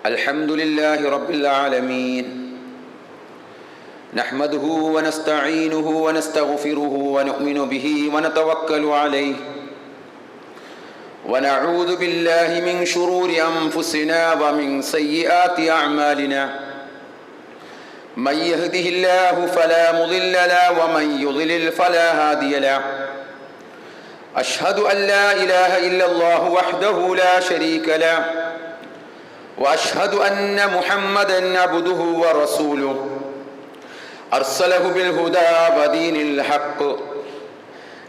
الحمد لله رب العالمين نحمده ونستعينه ونستغفره ونؤمن به ونتوكل عليه ونعوذ بالله من شرور أنفسنا ومن سيئات أعمالنا من يهده الله فلا مضل له ومن يضلل فلا هادي له أشهد أن لا إله إلا الله وحده لا شريك له وأشهد أن محمدًا عبده ورسوله أرسله بالهدى ودين الحق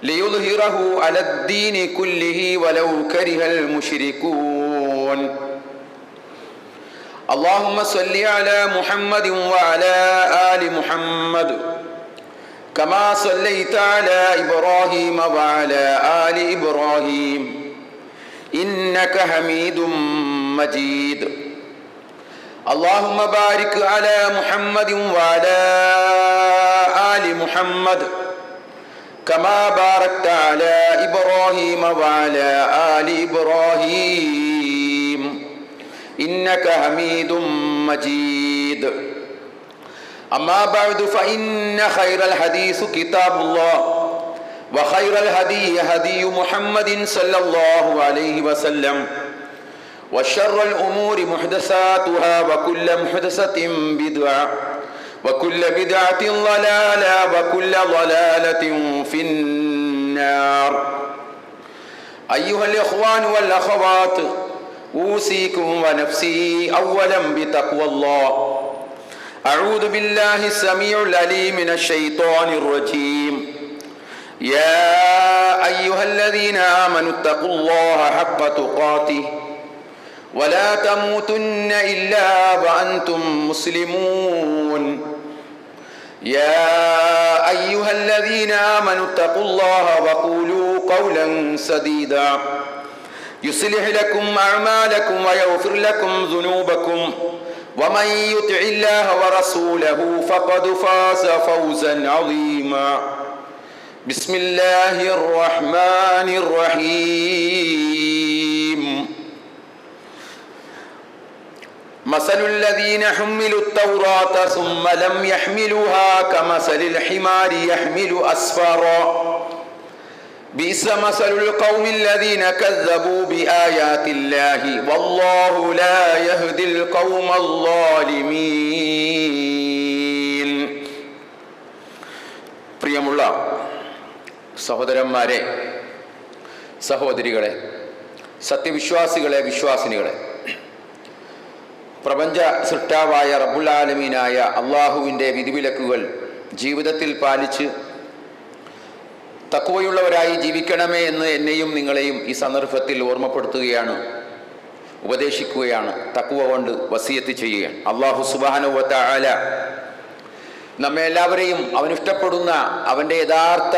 ليظهره على الدين كله ولو كره المشركون اللهم صل على محمد وعلى آل محمد كما صليت على إبراهيم وعلى آل إبراهيم إنك حميد مجيد اللهم بارك على محمد وعلى آل محمد كما باركت على إبراهيم وعلى آل إبراهيم إنك حميد مجيد أما بعد فإن خير الحديث كتاب الله وخير الهدي هدي محمد صلى الله عليه وسلم وشر الأمور محدثاتها وكل محدثة بدعة وكل بدعة ضلالة وكل ضلالة في النار أيها الإخوان والأخوات أوصيكم ونفسي أولا بتقوى الله أعوذ بالله السميع العليم من الشيطان الرجيم يا أيها الذين آمنوا اتقوا الله حق تقاته ولا تموتن إلا وأنتم مسلمون يا أيها الذين آمنوا اتقوا الله وقولوا قولا سديدا يصلح لكم أعمالكم ويغفر لكم ذنوبكم ومن يطع الله ورسوله فقد فاز فوزا عظيما بسم الله الرحمن الرحيم مثل الذين حملوا التوراة ثم لم يحملوها كمثل الحمار يحمل أسفارا بئس مثل القوم الذين كذبوا بآيات الله والله لا يهدي القوم الظالمين. പ്രിയമുള്ള സഹോദരന്മാരെ, സഹോദരികളെ, സത്യവിശ്വാസികളെ, വിശ്വാസിനികളെ, പ്രപഞ്ച സൃഷ്ടാവായ റബ്ബുൽ ആലമീനായ അള്ളാഹുവിൻ്റെ വിധിവിലക്കുകൾ ജീവിതത്തിൽ പാലിച്ച് തഖ്വയുള്ളവരായി ജീവിക്കണമേ എന്ന് എന്നെയും നിങ്ങളെയും ഈ സന്ദർഭത്തിൽ ഓർമ്മപ്പെടുത്തുകയാണ്, ഉപദേശിക്കുകയാണ്, തഖ്വ കൊണ്ട് വസിയത്ത് ചെയ്യുകയാണ്. അള്ളാഹു സുബ്ഹാനഹു വ തആല നമ്മെ എല്ലാവരെയും അവനിഷ്ടപ്പെടുന്ന അവൻ്റെ യഥാർത്ഥ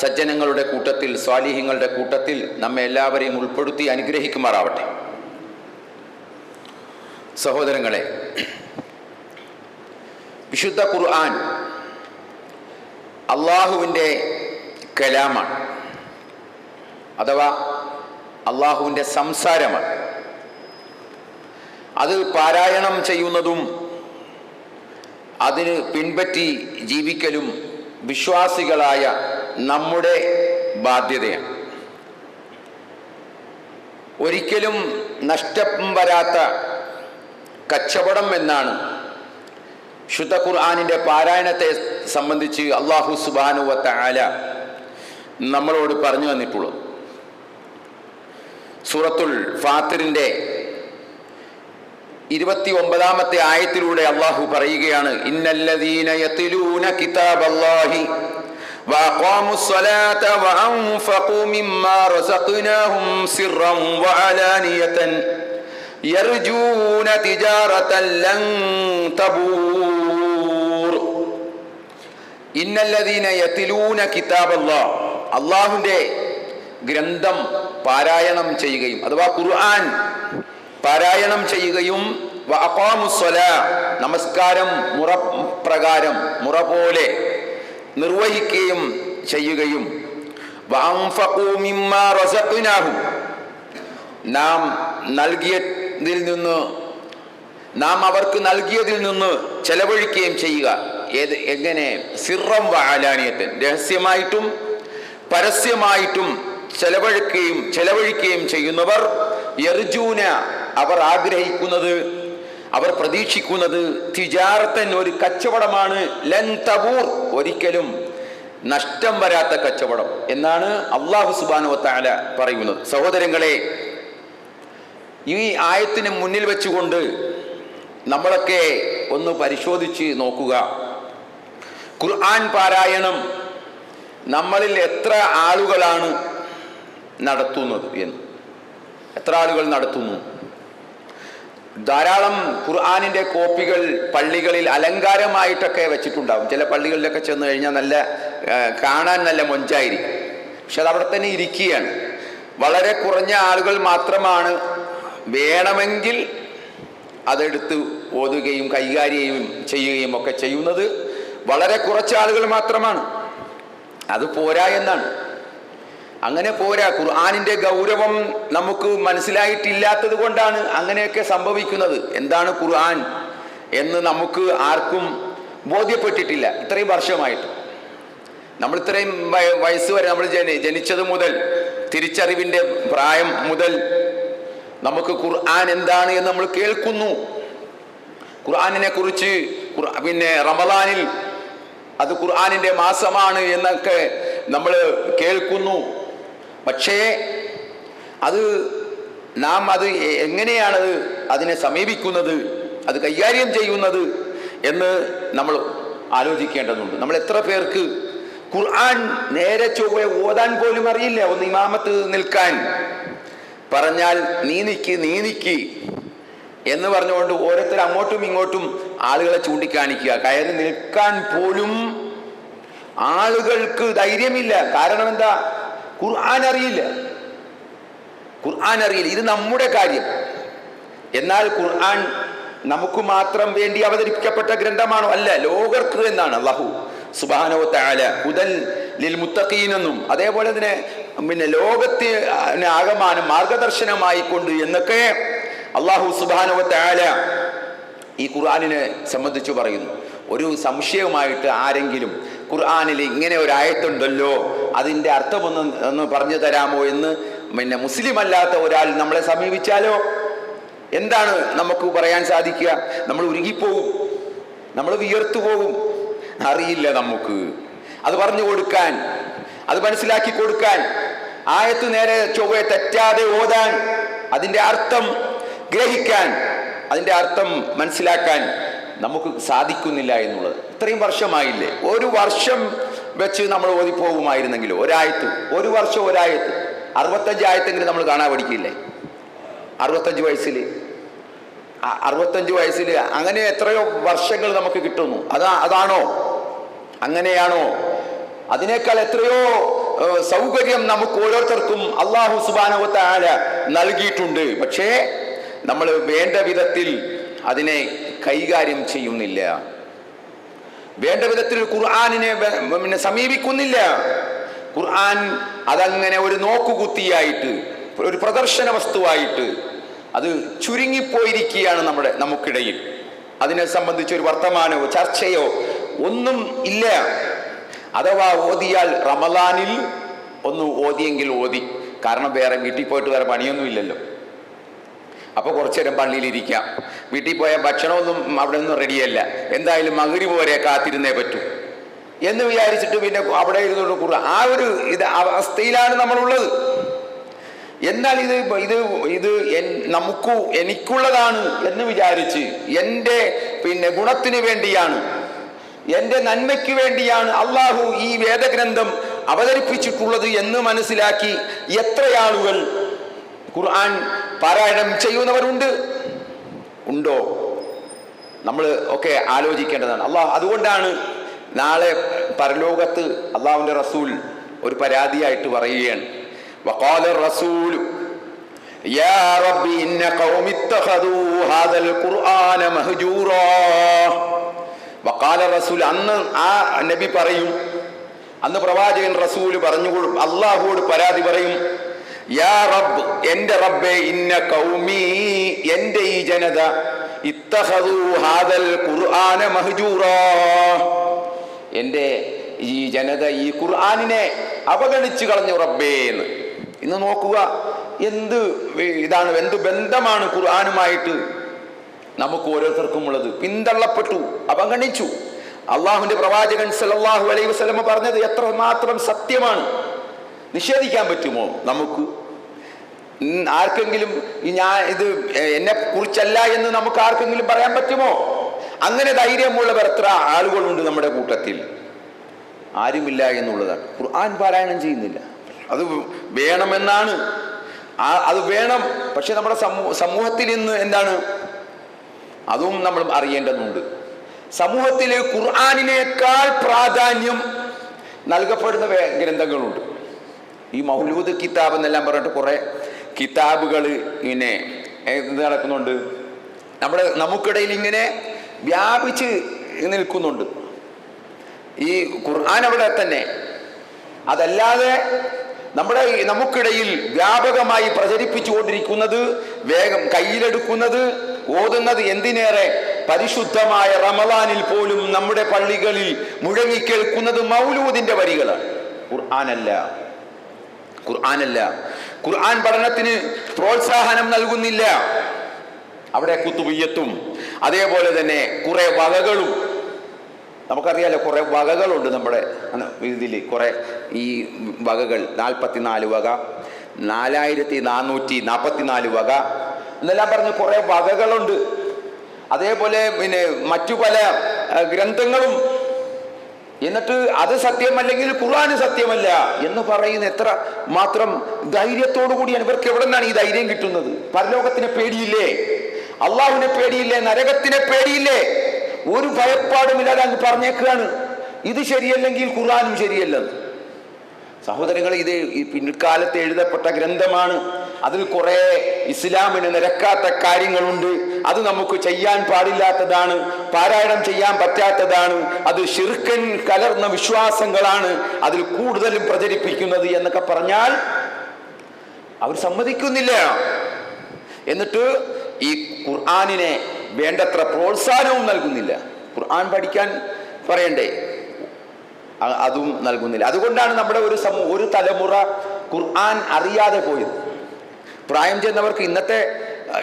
സജ്ജനങ്ങളുടെ കൂട്ടത്തിൽ, സ്വാലിഹീങ്ങളുടെ കൂട്ടത്തിൽ നമ്മെ എല്ലാവരെയും ഉൾപ്പെടുത്തി അനുഗ്രഹിക്കുമാറാവട്ടെ. സഹോദരങ്ങളെ, വിശുദ്ധ ഖുർആൻ അള്ളാഹുവിൻ്റെ കലാമാണ്, അഥവാ അള്ളാഹുവിൻ്റെ സംസാരമാണ്. അത് പാരായണം ചെയ്യുന്നതും അതിന് പിൻപറ്റി ജീവിക്കലും വിശ്വാസികളായ നമ്മുടെ ബാധ്യതയാണ്. ഒരിക്കലും നഷ്ടം വരാത്ത കച്ചവടം എന്നാണ് ശുദ്ധ ഖുർആനിൻ്റെ പാരായണത്തെ സംബന്ധിച്ച് അല്ലാഹു സുബ്ഹാനഹു വ തആല നമ്മളോട് പറഞ്ഞു തന്നിട്ടുള്ളത്. സൂറത്തുൽ ഫാത്തിറിൻ്റെ 29-ാമത്തെ ആയത്തിലൂടെ അല്ലാഹു പറയുകയാണ്, ഇന്നല്ലദീന യത്ലൂന കിതാബല്ലാഹി വഅഖാമുസ്സലാത വഅൻഫഖൂ മിമ്മാ റസഖ്നാഹും സിർറൻ വഅലാനിയതൻ യർജൂന തിജാറതൻ ലൻ തബൂർ. ഇന്നല്ലദീന യത്ലൂന കിതാബല്ലാഹ്, അല്ലാഹുവിൻ്റെ ഗ്രന്ഥം പാരായണം ചെയ്യുകയും അഥവാ ഖുർആൻ പാരായണം ചെയ്യുകയും വഅഖാമുസ്സലാ, നമസ്കാരം മുറ പ്രകാരം മുറ പോലെ നിർവഹിക്കുകയും ചെയ്യുകയും വഅൻഫഖൂ മിമ്മാ റസഖ്നാഹും, നാം നൽകിയതിൽ നിന്ന് നാം അവർക്ക് നൽകിയതിൽ നിന്ന് ചെലവഴിക്കുകയും ചെയ്യുക. എങ്ങനെ? സിർറം വഅലാനിയത്തൻ, രഹസ്യമായിട്ടും പരസ്യമായിട്ടും ചെലവഴിക്കുകയും ചെയ്യുന്നവർ യർജൂന, അവർ ആഗ്രഹിക്കുന്നത്, അവർ പ്രതീക്ഷിക്കുന്നത് തിജാറത്തൻ, ഒരു കച്ചവടമാണ്, ലൻ തബൂർ, ഒരിക്കലും നഷ്ടം വരാത്ത കച്ചവടം എന്നാണ് അല്ലാഹു സുബ്ഹാനഹു വ തആല പറയുന്നത്. സഹോദരങ്ങളെ, ഈ ആയത്തിന് മുന്നിൽ വെച്ചുകൊണ്ട് നമ്മളൊക്കെ ഒന്ന് പരിശോധിച്ച് നോക്കുക. ഖുർആൻ പാരായണം നമ്മളിൽ എത്ര ആളുകളാണ് നടത്തുന്നത് എന്ന്. എത്ര ആളുകൾ നടത്തുന്നു? ധാരാളം ഖുർആനിൻ്റെ കോപ്പികൾ പള്ളികളിൽ അലങ്കാരമായിട്ടൊക്കെ വെച്ചിട്ടുണ്ടാകും. ചില പള്ളികളിലൊക്കെ ചെന്ന് കഴിഞ്ഞാൽ നല്ല കാണാൻ നല്ല മൊഞ്ചായിരിക്കും, പക്ഷെ അത് അവിടെ തന്നെ ഇരിക്കുകയാണ്. വളരെ കുറഞ്ഞ ആളുകൾ മാത്രമാണ് വേണമെങ്കിൽ അതെടുത്ത് ഓതുകയും കൈകാര്യം ചെയ്യുകയും ഒക്കെ ചെയ്യുന്നത്. വളരെ കുറച്ച് ആളുകൾ മാത്രമാണ്. അത് പോരാ എന്നാണ്. അങ്ങനെ പോരാ. ഖുർആനിൻ്റെ ഗൗരവം നമുക്ക് മനസ്സിലായിട്ടില്ലാത്തത് കൊണ്ടാണ് അങ്ങനെയൊക്കെ സംഭവിക്കുന്നത്. എന്താണ് ഖുർആൻ എന്ന് നമുക്ക് ആർക്കും ബോധ്യപ്പെട്ടിട്ടില്ല. ഇത്രയും വർഷമായിട്ട് നമ്മൾ, ഇത്രയും വയസ്സ് വരെ, നമ്മൾ ജനിച്ചത് മുതൽ, തിരിച്ചറിവിൻ്റെ പ്രായം മുതൽ നമുക്ക് ഖുർആൻ എന്താണ് എന്ന് നമ്മൾ കേൾക്കുന്നു. ഖുർആനിനെ കുറിച്ച് പിന്നെ റമളാനിൽ അത് ഖുർആനിൻ്റെ മാസമാണ് എന്നൊക്കെ നമ്മൾ കേൾക്കുന്നു. പക്ഷേ നാം എങ്ങനെയാണത് അതിനെ സമീപിക്കുന്നത്, അത് കൈകാര്യം ചെയ്യുന്നത് എന്ന് നമ്മൾ ആലോചിക്കേണ്ടതുണ്ട്. നമ്മൾ എത്ര പേർക്ക് ഖുർആൻ നേരെ ചൊവ്വെ ഓതാൻ പോലും അറിയില്ല. ഒന്ന് ഇമാമത്ത് നിൽക്കാൻ പറഞ്ഞാൽ നീ നിക്ക് എന്ന് പറഞ്ഞുകൊണ്ട് ഓരോരുത്തർ അങ്ങോട്ടും ഇങ്ങോട്ടും ആളുകളെ ചൂണ്ടിക്കാണിക്കുക. കയറി നിൽക്കാൻ പോലും ആളുകൾക്ക് ധൈര്യമില്ല. കാരണം എന്താ? ഖുർആൻ അറിയില്ല. ഇത് നമ്മുടെ കാര്യം. എന്നാൽ ഖുർആൻ നമുക്ക് മാത്രം വേണ്ടി അവതരിപ്പിക്കപ്പെട്ട ഗ്രന്ഥമാണോ? അല്ല, ലോകർക്ക് എന്നാണ് അല്ലാഹു സുബ്ഹാനഹു വ തആല ഹുദൽ ലിൽ മുത്തഖീൻ എന്നും അതേപോലെ തന്നെ പിന്നെ ലോകത്തിന് ആകമാനം മാർഗദർശനമായി കൊണ്ട് എന്നൊക്കെ അല്ലാഹു സുബ്ഹാനഹു വ തആല ഈ ഖുർആനിനെ സംബന്ധിച്ച് പറയുന്നു. ഒരു സംശയവുമായിട്ട് ആരെങ്കിലും ഖുർആനിൽ ഇങ്ങനെ ഒരു ആയത്തുണ്ടല്ലോ, അതിൻ്റെ അർത്ഥമൊന്ന് പറഞ്ഞു തരാമോ എന്ന് പിന്നെ മുസ്ലിം അല്ലാത്ത ഒരാൾ നമ്മളെ സമീപിച്ചാലോ എന്താണ് നമുക്ക് പറയാൻ സാധിക്കുക? നമ്മൾ ഉരുകിപ്പോകും, നമ്മൾ വിയർത്തു പോകും. അറിയില്ല നമുക്ക് അത് പറഞ്ഞു കൊടുക്കാൻ, അത് മനസ്സിലാക്കി കൊടുക്കാൻ, ആയത്ത് നേരെ ചൊവ്വെ തെറ്റാതെ ഓതാൻ, അതിൻ്റെ അർത്ഥം ഗ്രഹിക്കാൻ, അതിൻ്റെ അർത്ഥം മനസ്സിലാക്കാൻ നമുക്ക് സാധിക്കുന്നില്ല എന്നുള്ളത്. ഇത്രയും വർഷമായില്ലേ? ഒരു വർഷം വെച്ച് നമ്മൾ ഓതിപ്പോകുമായിരുന്നെങ്കിലോ ഒരു വർഷം ഒരായത്ത് 65 ആയത്തെങ്കിലും നമ്മൾ കാണാൻ പഠിക്കില്ലേ? 65 വയസ്സിൽ അങ്ങനെ എത്രയോ വർഷങ്ങൾ നമുക്ക് കിട്ടുന്നു. അതാണോ? അങ്ങനെയാണോ? അതിനേക്കാൾ എത്രയോ സൗകര്യം നമുക്ക് ഓരോരുത്തർക്കും അല്ലാഹു സുബ്ഹാനഹു വ തആല നൽകിയിട്ടുണ്ട്. പക്ഷേ നമ്മൾ വേണ്ട വിധത്തിൽ അതിനെ കൈകാര്യം ചെയ്യുന്നില്ല. വേണ്ട വിധത്തിൽ ഖുർആനിനെ സമീപിക്കുന്നില്ല. ഖുർആൻ അതങ്ങനെ ഒരു നോക്കുകുത്തിയായിട്ട്, ഒരു പ്രദർശന വസ്തുവായിട്ട് അത് ചുരുങ്ങിപ്പോയിരിക്കുകയാണ് നമുക്കിടയിൽ. അതിനെ സംബന്ധിച്ച് ഒരു വർത്തമാനമോ ചർച്ചയോ ഒന്നും ഇല്ല. അഥവാ ഓതിയാൽ റമളാനിൽ ഒന്ന് ഓതിയെങ്കിൽ ഓതി. കാരണം വേറെ വീട്ടിൽ പോയിട്ട് വേറെ പണിയൊന്നും ഇല്ലല്ലോ. അപ്പോൾ കുറച്ചു നേരം പള്ളിയിലിരിക്കാം. വീട്ടിൽ പോയാൽ ഭക്ഷണമൊന്നും അവിടെ ഒന്നും റെഡിയല്ല, എന്തായാലും മഗ്‌രിബ് വരെ കാത്തിരുന്നേ പറ്റൂ എന്ന് വിചാരിച്ചിട്ട് പിന്നെ അവിടെ ഇരുന്നോണ്ട് ഖുർആൻ ആ ഒരു അവസ്ഥയിലാണ് നമ്മളുള്ളത്. എന്നാൽ ഇത് എനിക്കുള്ളതാണ് എന്ന് വിചാരിച്ച്, എൻ്റെ പിന്നെ ഗുണത്തിന് വേണ്ടിയാണ്, എൻ്റെ നന്മയ്ക്ക് വേണ്ടിയാണ് അള്ളാഹു ഈ വേദഗ്രന്ഥം അവതരിപ്പിച്ചിട്ടുള്ളത് എന്ന് മനസ്സിലാക്കി എത്രയാളുകൾ ഖുർആൻ പാരായണം ചെയ്യുന്നവരുണ്ട്? ഉണ്ടോ? നമ്മൾ ഒക്കെ ആലോചിക്കേണ്ടതാണ്. അതുകൊണ്ടാണ് നാളെ പരലോകത്ത് അള്ളാഹുവിൻ്റെ റസൂൽ ഒരു പരാതിയായിട്ട് പറയുകയാണ്. വഖാല റസൂൽ യാ റബ്ബി ഇന്ന ഖൗമി ഇത്തഖദൂ ഹാദൽ ഖുർആന മഹ്ജൂറാ. വഖാല റസൂൽ, അന്ന് ആ നബി പറയും, അന്ന് പ്രവാചകൻ റസൂൽ പറഞ്ഞു അള്ളാഹുവോട് പരാതി പറയും, യാ റബ്ബ്, എൻ്റെ റബ്ബേ, ഇന്ന ഖൗമി, എൻ്റെ ഈ ജനത, ഇത്തഖദൂ ഹാദൽ ഖുർആന മഹ്ജൂറാ, എൻ്റെ ഈ ജനത ഈ ഖുർആനിനെ അവഗണിച്ചു കളഞ്ഞു റബ്ബേ എന്ന്. ഇന്ന് നോക്കുക, എന്ത് ബന്ധമാണ് ഖുർആനുമായിട്ട് നമുക്ക് ഓരോരുത്തർക്കും ഉള്ളത്. പിന്തള്ളപ്പെട്ടു, അവഗണിച്ചു. അള്ളാഹുവിന്റെ പ്രവാചകൻ സല്ലല്ലാഹു അലൈഹി വസല്ലം പറഞ്ഞത് എത്രമാത്രം സത്യമാണ്. നിഷേധിക്കാൻ പറ്റുമോ നമുക്ക്? ആർക്കെങ്കിലും ഇത് എന്നെ കുറിച്ചല്ല എന്ന് നമുക്ക് ആർക്കെങ്കിലും പറയാൻ പറ്റുമോ? അങ്ങനെ ധൈര്യമുള്ളവർ എത്ര ആളുകളുണ്ട് നമ്മുടെ കൂട്ടത്തിൽ? ആരുമില്ല എന്നുള്ളതാണ്. ഖുർആൻ പാരായണം ചെയ്യുന്നില്ല. അത് വേണമെന്നാണ്, അത് വേണം. പക്ഷെ നമ്മുടെ സമൂഹത്തിൽ ഇന്ന് എന്താണ്, അതും നമ്മൾ അറിയേണ്ടതുണ്ട്. സമൂഹത്തിൽ ഖുർആനിനേക്കാൾ പ്രാധാന്യം നൽകപ്പെടുന്ന ഗ്രന്ഥങ്ങളുണ്ട്. ഈ മൗലൂദ് കിതാബ് എന്നെല്ലാം പറഞ്ഞിട്ട് കുറെ കിതാബുകൾ ഇങ്ങനെ നടക്കുന്നുണ്ട്. നമുക്കിടയിൽ ഇങ്ങനെ വ്യാപിച്ച് നിൽക്കുന്നുണ്ട്. ഈ ഖുർആൻ അവിടെ തന്നെ. അതല്ലാതെ നമുക്കിടയിൽ വ്യാപകമായി പ്രചരിപ്പിച്ചുകൊണ്ടിരിക്കുന്നത്, വേഗം കയ്യിലെടുക്കുന്നത്, ഓതുന്നത്, എന്തിനേറെ പരിശുദ്ധമായ റമളാനിൽ പോലും നമ്മുടെ പള്ളികളിൽ മുഴങ്ങിക്കേൾക്കുന്നത് മൗലൂദിന്റെ വരികളാണ്. ഖുർആനല്ല. ഖുർആൻ പഠനത്തിന് പ്രോത്സാഹനം നൽകുന്നില്ല. അവിടെ കുത്തുബിയ്യത്തും അതേപോലെ തന്നെ കുറെ വകകളും, നമുക്കറിയാലോ കുറെ വകകളുണ്ട് നമ്മുടെ ഇതിൽ. കുറെ ഈ വകകൾ 44 വക, 4444 വക എന്നെല്ലാം പറഞ്ഞ് കുറെ വകകളുണ്ട്. അതേപോലെ പിന്നെ മറ്റു പല ഗ്രന്ഥങ്ങളും. എന്നിട്ട് അത് സത്യമല്ലെങ്കിൽ ഖുർആൻ സത്യമല്ല എന്ന് പറയുന്ന എത്ര മാത്രം ധൈര്യത്തോടു കൂടിയാണ്. ഇവർക്ക് എവിടെ നിന്നാണ് ഈ ധൈര്യം കിട്ടുന്നത്? പരലോകത്തിനെ പേടിയില്ലേ? അള്ളാഹുവിനെ പേടിയില്ലേ? നരകത്തിനെ പേടിയില്ലേ? ഒരു ഭയപ്പാടുമില്ലാതെ അങ്ങ് പറഞ്ഞേക്കാണ് ഇത് ശരിയല്ലെങ്കിൽ ഖുർആനും ശരിയല്ലെന്ന്. സഹോദരങ്ങൾ, ഇത് ഈ പിൻകാലത്ത് എഴുതപ്പെട്ട ഗ്രന്ഥമാണ്. അതിൽ കുറെ ഇസ്ലാമിന് നിരക്കാത്ത കാര്യങ്ങളുണ്ട്. അത് നമുക്ക് ചെയ്യാൻ പാടില്ലാത്തതാണ്, പാരായണം ചെയ്യാൻ പറ്റാത്തതാണ്. അത് ശിർക്കൻ കലർന്ന വിശ്വാസങ്ങളാണ് അതിൽ കൂടുതലും പ്രചരിപ്പിക്കുന്നത് എന്നൊക്കെ പറഞ്ഞാൽ അവർ സമ്മതിക്കുന്നില്ല. എന്നിട്ട് ഈ ഖുർആനിനെ വേണ്ടത്ര പ്രോത്സാഹനവും നൽകുന്നില്ല. ഖുർആൻ പഠിക്കാൻ പറയണ്ടേ, അതും നൽകുന്നില്ല. അതുകൊണ്ടാണ് നമ്മുടെ ഒരു തലമുറ ഖുർആൻ അറിയാതെ പോയത്. പ്രായം ചെന്നവർക്ക്,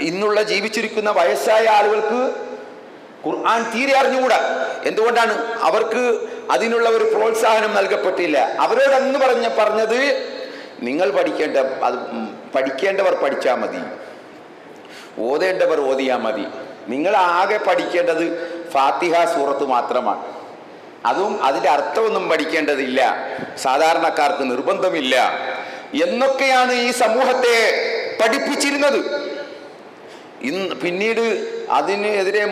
ഇന്നുള്ള ജീവിച്ചിരിക്കുന്ന വയസ്സായ ആളുകൾക്ക് ഖുർആൻ തീരെ അറിഞ്ഞുകൂടാ. എന്തുകൊണ്ടാണ്? അവർക്ക് അതിനുള്ള ഒരു പ്രോത്സാഹനം നൽകപ്പെട്ടില്ല. അവരോടന്ന് പറഞ്ഞത് നിങ്ങൾ പഠിക്കേണ്ടവർ പഠിച്ചാൽ മതി, ഓതേണ്ടവർ ഓതിയാൽ മതി. നിങ്ങൾ ആകെ പഠിക്കേണ്ടത് ഫാത്തിഹ സൂറത്ത് മാത്രമാണ്. അതും അതിൻ്റെ അർത്ഥമൊന്നും പഠിക്കേണ്ടതില്ല, സാധാരണക്കാർക്ക് നിർബന്ധമില്ല എന്നൊക്കെയാണ് ഈ സമൂഹത്തെ പഠിപ്പിച്ചിരുന്നത്. പിന്നീട് അതിനെതിരെ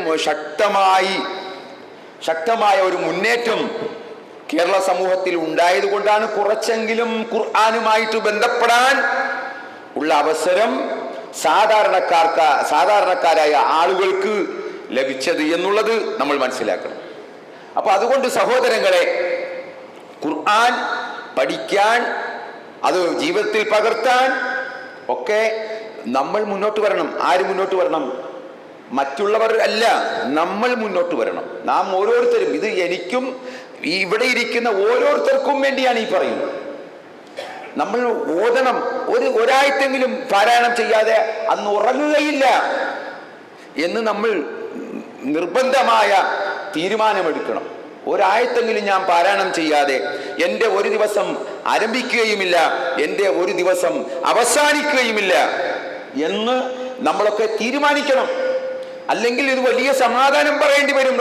ശക്തമായ ഒരു മുന്നേറ്റം കേരള സമൂഹത്തിൽ ഉണ്ടായത് കൊണ്ടാണ് കുറച്ചെങ്കിലും ഖുർആനുമായിട്ട് ബന്ധപ്പെടാൻ ഉള്ള അവസരം സാധാരണക്കാരായ ആളുകൾക്ക് ലഭിച്ചത് എന്നുള്ളത് നമ്മൾ മനസ്സിലാക്കണം. അപ്പൊ അതുകൊണ്ട് സഹോദരങ്ങളെ, ഖുർആൻ പഠിക്കാൻ, അത് ജീവിതത്തിൽ പകർത്താൻ ഒക്കെ നമ്മൾ മുന്നോട്ട് വരണം. ആര് മുന്നോട്ട് വരണം? മറ്റുള്ളവർ അല്ല, നമ്മൾ മുന്നോട്ട് വരണം. നാം ഓരോരുത്തരും, ഇത് എനിക്കും ഇവിടെ ഇരിക്കുന്ന ഓരോരുത്തർക്കും വേണ്ടിയാണ് ഈ പറയുന്നത്. നമ്മൾ ഓതണം. ഒരാഴ്ചയെങ്കിലും പാരായണം ചെയ്യാതെ അന്ന് ഉറങ്ങുകയില്ല എന്ന് നമ്മൾ നിർബന്ധമായ തീരുമാനമെടുക്കണം. ഒരാഴ്ചയെങ്കിലും ഞാൻ പാരായണം ചെയ്യാതെ എൻ്റെ ഒരു ദിവസം ആരംഭിക്കുകയുമില്ല, എൻ്റെ ഒരു ദിവസം അവസാനിക്കുകയുമില്ല എന്ന് നമ്മളൊക്കെ തീരുമാനിക്കണം. അല്ലെങ്കിൽ ഇത് വലിയ സമാധാനം പറയേണ്ടി വരും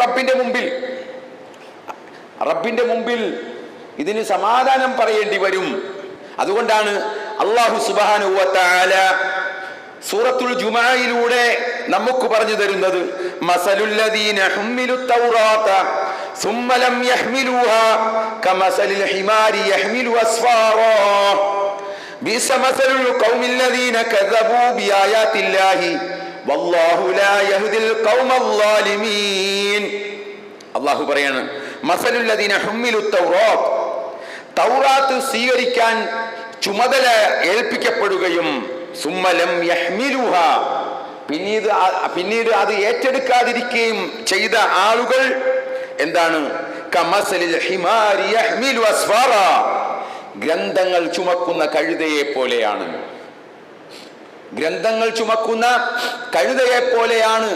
റബ്ബിന്റെ മുമ്പിൽ ഇതിന് സമാധാനം പറയേണ്ടി വരും. അതുകൊണ്ടാണ് അല്ലാഹു സുബ്ഹാനഹു വ തആല സൂറത്തുൽ ജുമുഅയിലൂടെ നമുക്ക് പറഞ്ഞു തരുന്നത്, മസലുല്ലദീന ഹുമ്മിലുത് തൗറാത സുമ്മ ലം യഹ്മിലുഹാ കമസലിൽ ഹിമാരി യഹ്മിലു അസ്ഫാറാ ബിസ മസലുൽ ഖൗമില്ലദീന കദബൂ ബിആയാതില്ലാഹി വല്ലാഹു ലാ യഹ്ദിൽ ഖൗമൽ ളാലിമീൻ. അല്ലാഹു പറയാണ്, മസലുല്ലദീന ഹുമ്മിലുത് തൗറാത്ത്, തൗറാത്ത് സ്വീകരിക്കാൻ ചുമതല ഏൽപ്പിക്കപ്പെടുകയും സുമ്മ ലം യഹ്മിലുഹാ, പിന്നീട് അത് ഏറ്റെടുക്കാതിരിക്കുകയും ചെയ്ത ആളുകൾ എന്താണ്? കമസലിൽ ഹിമാരി യഹ്മിലു അസ്ഫാറ, ഗ്രന്ഥങ്ങൾ ചുമക്കുന്ന കഴുതയെ പോലെയാണ്. ഗ്രന്ഥങ്ങൾ ചുമക്കുന്ന കഴുതയെ പോലെയാണ്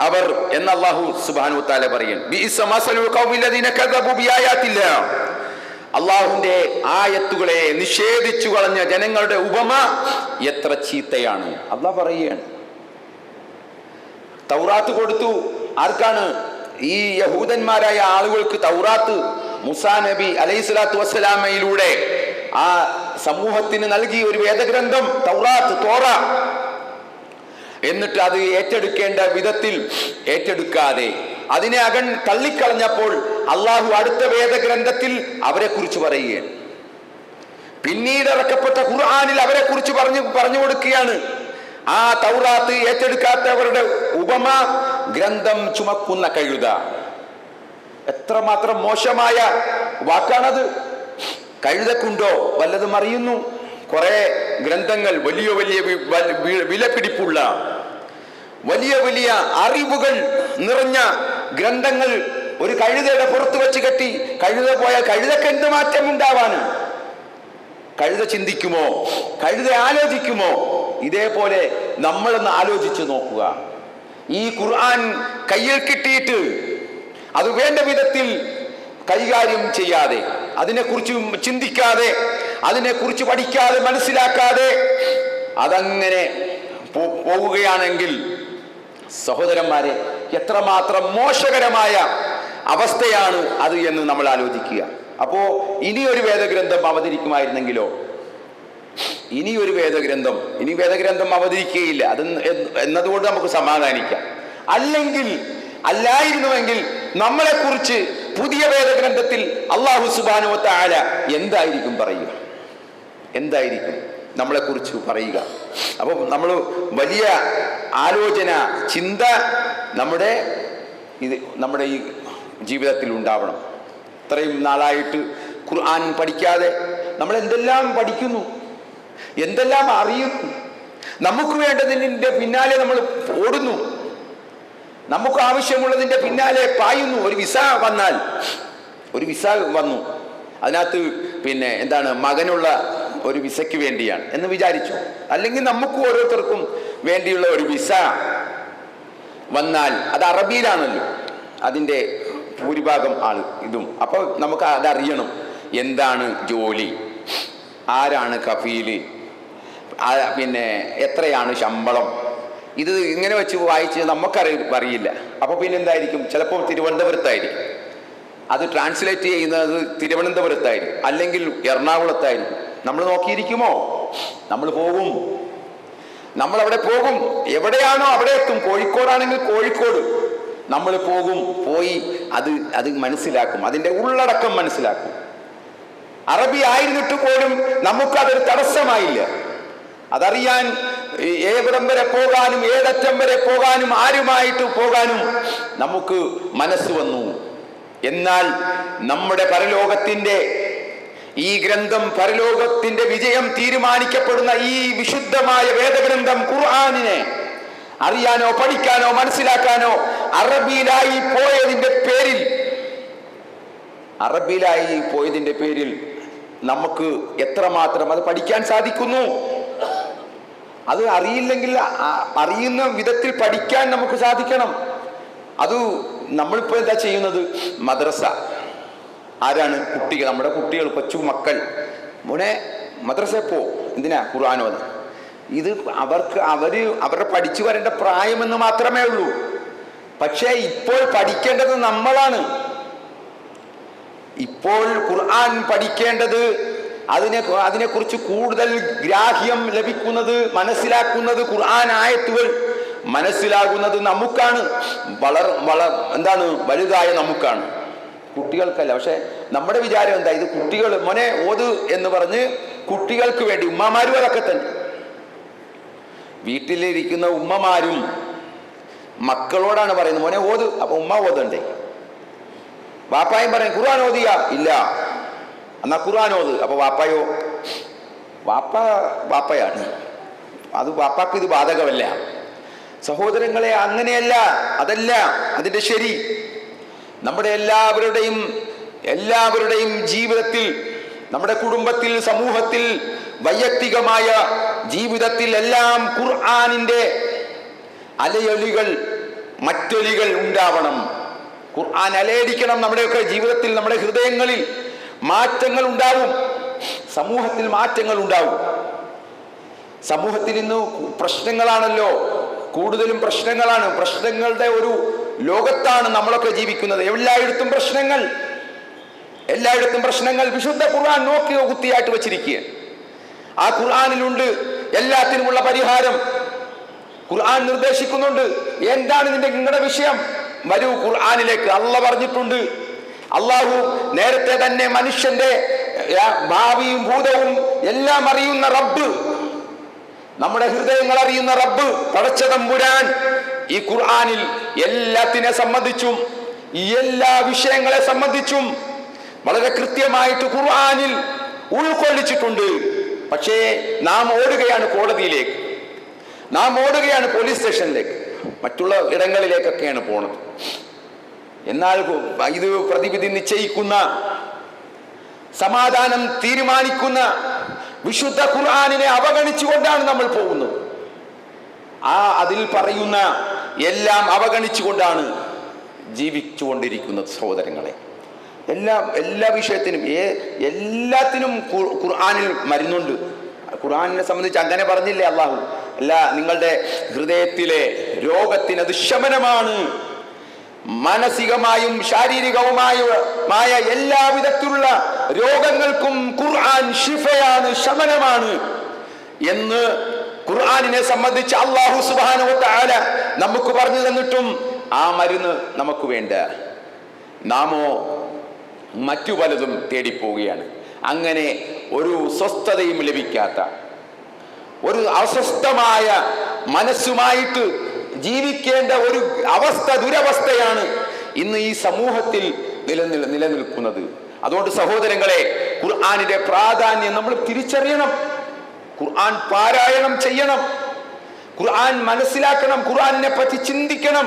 അവർ എന്ന് അല്ലാഹു സുബ്ഹാനഹു വ തആല പറയുന്നു. ബിഇസ മസലുൽ ഖൗമില്ലദീന കദബു ബിആയാതില്ലാ, അള്ളാഹുവിന്റെ ആയത്തുകളെ നിഷേധിച്ചു കളഞ്ഞ ജനങ്ങളുടെ ഉപമ എത്ര ചീത്തയാണ്. അള്ളാഹ് പറയുകയാണ്. തൗറാത്ത് കൊടുത്തു ആർക്കാണ്? ഈ യഹൂദന്മാരായ ആളുകൾക്ക് തൗറാത്ത് മൂസാ നബി അലൈഹിസ്സലാത്തു വസ്സലാമയിലൂടെ ആ സമൂഹത്തിന് നൽകിയ ഒരു വേദഗ്രന്ഥം തൗറാത്ത്, തോറ. എന്നിട്ട് അത് ഏറ്റെടുക്കേണ്ട വിധത്തിൽ ഏറ്റെടുക്കാതെ അതിനെ തള്ളിക്കളഞ്ഞപ്പോൾ അള്ളാഹു അടുത്ത വേദഗ്രന്ഥത്തിൽ അവരെ കുറിച്ച് പറയുകയാണ്. പിന്നീട് ഇറക്കപ്പെട്ട ഖുർആനിൽ അവരെ കുറിച്ച് പറഞ്ഞു കൊടുക്കുകയാണ്. ആ തൗറാത്ത് ഏറ്റെടുക്കാത്തവരുടെ ഉപമ ഗ്രന്ഥം ചുമക്കുന്ന കഴുത. എത്രമാത്രം മോശമായ വാക്കാണത്. കഴുതക്കുണ്ടോ വല്ലതും അറിയുന്നു? കുറെ ഗ്രന്ഥങ്ങൾ, വലിയ വലിയ വിലപിടിപ്പുള്ള വലിയ വലിയ അറിവുകൾ നിറഞ്ഞ ഗ്രന്ഥങ്ങൾ ഒരു കഴുതയുടെ പുറത്ത് വെച്ച് കെട്ടി കഴുത പോയാൽ കഴുതക്ക് എന്ത് മാറ്റം ഉണ്ടാവാന്? കഴുത ചിന്തിക്കുമോ? കഴുത ആലോചിക്കുമോ? ഇതേപോലെ നമ്മളൊന്ന് ആലോചിച്ചു നോക്കുക. ഈ ഖുർആൻ കയ്യിൽ കിട്ടിയിട്ട് അത് വേണ്ട വിധത്തിൽ കൈകാര്യം ചെയ്യാതെ, അതിനെക്കുറിച്ച് ചിന്തിക്കാതെ, അതിനെക്കുറിച്ച് പഠിക്കാതെ, മനസ്സിലാക്കാതെ അതങ്ങനെ പോവുകയാണെങ്കിൽ സഹോദരന്മാരെ, എത്രമാത്രം മോശകരമായ അവസ്ഥയാണ് അത് എന്ന് നമ്മൾ ആലോചിക്കുക. അപ്പോ ഇനിയൊരു വേദഗ്രന്ഥം അവതരിക്കുമായിരുന്നെങ്കിലോ? ഇനി വേദഗ്രന്ഥം അവതരിക്കുകയില്ല അത് എന്നതുകൊണ്ട് നമുക്ക് സമാധാനിക്കാം. അല്ലായിരുന്നുവെങ്കിൽ നമ്മളെക്കുറിച്ച് പുതിയ വേദഗ്രന്ഥത്തിൽ അല്ലാഹു സുബ്ഹാനഹു വ തആല എന്തായിരിക്കും പറയുക? എന്തായിരിക്കും നമ്മളെക്കുറിച്ച് പറയുക? അപ്പോൾ നമ്മൾ വലിയ ആലോചന, ചിന്ത നമ്മുടെ ഈ ജീവിതത്തിൽ ഉണ്ടാവണം. ഇത്രയും നാളായിട്ട് ഖുർആൻ പഠിക്കാതെ നമ്മൾ എന്തെല്ലാം പഠിക്കുന്നു, എന്തെല്ലാം അറിയുന്നു. നമുക്ക് വേണ്ടതിൻ്റെ പിന്നാലെ നമ്മൾ ഓടുന്നു, നമുക്ക് ആവശ്യമുള്ളതിൻ്റെ പിന്നാലെ പായുന്നു. ഒരു വിസ വന്നു, അതിനകത്ത് എന്താണ് മകനുള്ള ഒരു വിസയ്ക്ക് വേണ്ടിയാണ് എന്ന് വിചാരിച്ചു. അല്ലെങ്കിൽ നമുക്ക് ഓരോരുത്തർക്കും വേണ്ടിയുള്ള ഒരു വിസ വന്നാൽ അത് അറബിയിലാണല്ലോ അതിൻ്റെ ഭൂരിഭാഗം ഇതും. അപ്പോൾ നമുക്ക് അതറിയണം. എന്താണ് ജോലി, ആരാണ് കഫീല്, എത്രയാണ് ശമ്പളം, ഇത് ഇങ്ങനെ വെച്ച് വായിച്ച് നമുക്കറിയില്ല. അപ്പോൾ എന്തായിരിക്കും? ചിലപ്പോൾ തിരുവനന്തപുരത്തായിരിക്കും അത് ട്രാൻസ്ലേറ്റ് ചെയ്യുന്നത്, തിരുവനന്തപുരത്തായിരിക്കും, അല്ലെങ്കിൽ എറണാകുളത്തായിരിക്കും. നമ്മൾ നോക്കിയിരിക്കുമോ? നമ്മൾ അവിടെ പോകും. എവിടെയാണോ അവിടെ എത്തും. കോഴിക്കോടാണെങ്കിൽ കോഴിക്കോട് നമ്മൾ പോയി അത് മനസ്സിലാക്കും, അതിൻ്റെ ഉള്ളടക്കം മനസ്സിലാക്കും. അറബി ആയിരുന്നിട്ട് പോലും നമുക്കതൊരു തടസ്സമായില്ല. അതറിയാൻ ഏവിടം വരെ പോകാനും ഏതറ്റം വരെ പോകാനും ആരുമായിട്ട് പോകാനും നമുക്ക് മനസ്സ് വന്നു. എന്നാൽ നമ്മുടെ പരലോകത്തിന്റെ ഈ ഗ്രന്ഥം, പരലോകത്തിന്റെ വിജയം തീരുമാനിക്കപ്പെടുന്ന ഈ വിശുദ്ധമായ വേദഗ്രന്ഥം ഖുർആനിനെ അറിയാനോ പഠിക്കാനോ മനസ്സിലാക്കാനോ അറബിയിലായി പോയതിന്റെ പേരിൽ നമുക്ക് എത്രമാത്രം അത് പഠിക്കാൻ സാധിക്കുന്നു. അത് അറിയില്ലെങ്കിൽ അറിയുന്ന വിധത്തിൽ പഠിക്കാൻ നമുക്ക് സാധിക്കണം. അത് നമ്മളിപ്പോൾ എന്താ ചെയ്യുന്നത്? മദ്രസ. ആരാണ്? കുട്ടികൾ, നമ്മുടെ കുട്ടികൾ, കൊച്ചു മക്കൾ. മോനെ മദ്രസയിൽ പോ. എന്തിനാ? ഖുർആനോദ്. ഇത് അവരുടെ പഠിച്ചു വരേണ്ട പ്രായമെന്ന് മാത്രമേ ഉള്ളൂ. പക്ഷേ ഇപ്പോൾ പഠിക്കേണ്ടത് നമ്മളാണ്. ഇപ്പോൾ ഖുർആൻ പഠിക്കേണ്ടത്, അതിനെക്കുറിച്ച് കൂടുതൽ ഗ്രാഹ്യം ലഭിക്കുന്നത്, മനസ്സിലാക്കുന്നത്, ഖുർആൻ ആയത്തുകൾ മനസ്സിലാകുന്നത് നമുക്കാണ്. വലുതായ നമുക്കാണ്, കുട്ടികൾക്കല്ല. പക്ഷെ നമ്മുടെ വിചാരം എന്താ? ഇത് കുട്ടികൾ, മോനെ ഓത് എന്ന് പറഞ്ഞ് കുട്ടികൾക്ക് വേണ്ടി. ഉമ്മമാരും അതൊക്കെ തന്നെ. വീട്ടിലിരിക്കുന്ന ഉമ്മമാരും മക്കളോടാണ് പറയുന്നത്, മോനെ ഓത്. അപ്പൊ ഉമ്മ ഓതണ്ടേ? വാപ്പായും പറയും ഖുർആൻ ഓതിയ? ഇല്ല. എന്നാ ഖുർആൻ ഓത്. അപ്പൊ വാപ്പായോ? വാപ്പയാണ്. അത് വാപ്പാക്ക് ഇത് ബാധകമല്ല. സഹോദരങ്ങളെ, അങ്ങനെയല്ല. അതല്ല അതിന്റെ ശരി. നമ്മുടെ എല്ലാവരുടെയും ജീവിതത്തിൽ, നമ്മുടെ കുടുംബത്തിൽ, സമൂഹത്തിൽ, വൈയക്തികമായ ജീവിതത്തിൽ എല്ലാം ഖുർആനിന്റെ അലയൊലികൾ, മറ്റൊലികൾ ഉണ്ടാവണം. ഖുർആൻ അലയടിക്കണം. നമ്മുടെയൊക്കെ ജീവിതത്തിൽ, നമ്മുടെ ഹൃദയങ്ങളിൽ മാറ്റങ്ങൾ ഉണ്ടാവും. സമൂഹത്തിൽ മാറ്റങ്ങൾ ഉണ്ടാവും. സമൂഹത്തിൽ ഇന്ന് പ്രശ്നങ്ങളാണല്ലോ, കൂടുതലും പ്രശ്നങ്ങളാണ്. പ്രശ്നങ്ങളുടെ ഒരു ലോകത്താണ് നമ്മളൊക്കെ ജീവിക്കുന്നത്. എല്ലായിടത്തും പ്രശ്നങ്ങൾ. വിശുദ്ധ ഖുർആൻ നോക്കിയോ കുത്തിയായിട്ട് വെച്ചിരിക്കുക. ആ ഖുർആനിലുണ്ട് എല്ലാത്തിനുമുള്ള പരിഹാരം. ഖുർആൻ നിർദ്ദേശിക്കുന്നുണ്ട്. എന്താണ് നിങ്ങളുടെ വിഷയം? വരൂ ഖുർആനിലേക്ക്. അള്ളാഹ് പറഞ്ഞിട്ടുണ്ട്. അള്ളാഹു നേരത്തെ തന്നെ മനുഷ്യന്റെ ഭാവിയും ഭൂതവും എല്ലാം അറിയുന്ന റബ്ബ്, നമ്മുടെ ഹൃദയങ്ങൾ അറിയുന്ന റബ്ബ് പടച്ചതമ്പുരാൻ ഈ ഖുർആനിൽ എല്ലാത്തിനെ സംബന്ധിച്ചും എല്ലാ വിഷയങ്ങളെ സംബന്ധിച്ചും വളരെ കൃത്യമായിട്ട് ഖുർആനിൽ ഉൾക്കൊള്ളിച്ചിട്ടുണ്ട്. പക്ഷേ നാം ഓടുകയാണ് കോടതിയിലേക്ക്, നാം ഓടുകയാണ് പോലീസ് സ്റ്റേഷനിലേക്ക്, മറ്റുള്ള ഇടങ്ങളിലേക്കൊക്കെയാണ് പോണത്. എന്നാൽ ഇത് പ്രതിവിധി നിശ്ചയിക്കുന്ന, സമാധാനം തീരുമാനിക്കുന്ന വിശുദ്ധ ഖുർആനിനെ അവഗണിച്ചുകൊണ്ടാണ് നമ്മൾ പോകുന്നത്. അതിൽ പറയുന്ന എല്ലാം അവഗണിച്ചുകൊണ്ടാണ് ജീവിച്ചുകൊണ്ടിരിക്കുന്നത് സഹോദരങ്ങളെ. എല്ലാ വിഷയത്തിനും എല്ലാത്തിനും ഖുർആനിൽ മരുന്നുണ്ട്. ഖുർആനിനെ സംബന്ധിച്ച് അങ്ങനെ പറഞ്ഞില്ലേ അള്ളാഹു? അല്ല, നിങ്ങളുടെ ഹൃദയത്തിലെ രോഗത്തിനത് ശമനമാണ്. മാനസികമായും ശാരീരികവുമായ എല്ലാവിധത്തിലുള്ള രോഗങ്ങൾക്കും ഖുർആൻ ശിഫയാണ്, ശമനമാണ് എന്ന് ഖുർആനിനെ സംബന്ധിച്ച് അല്ലാഹു സുബ്ഹാനഹു വ തആല നമുക്ക് പറഞ്ഞു തന്നിട്ടും ആ മരുന്ന് നമുക്ക് വേണ്ട. നാമോ മറ്റു പലതും തേടിപ്പോവുകയാണ്. അങ്ങനെ ഒരു സ്വസ്ഥതയും ലഭിക്കാത്ത, ഒരു അസ്വസ്ഥമായ മനസ്സുമായിട്ട് ജീവിക്കേണ്ട ഒരു അവസ്ഥ, ദുരവസ്ഥയാണ് ഇന്ന് ഈ സമൂഹത്തിൽ നിലനിൽക്കുന്നത്. അതുകൊണ്ട് സഹോദരങ്ങളെ, ഖുർആനിന്റെ പ്രാധാന്യം നമ്മൾ തിരിച്ചറിയണം. ഖുർആൻ പാരായണം ചെയ്യണം, ഖുർആൻ മനസ്സിലാക്കണം, ഖുർആനിനെ പറ്റി ചിന്തിക്കണം.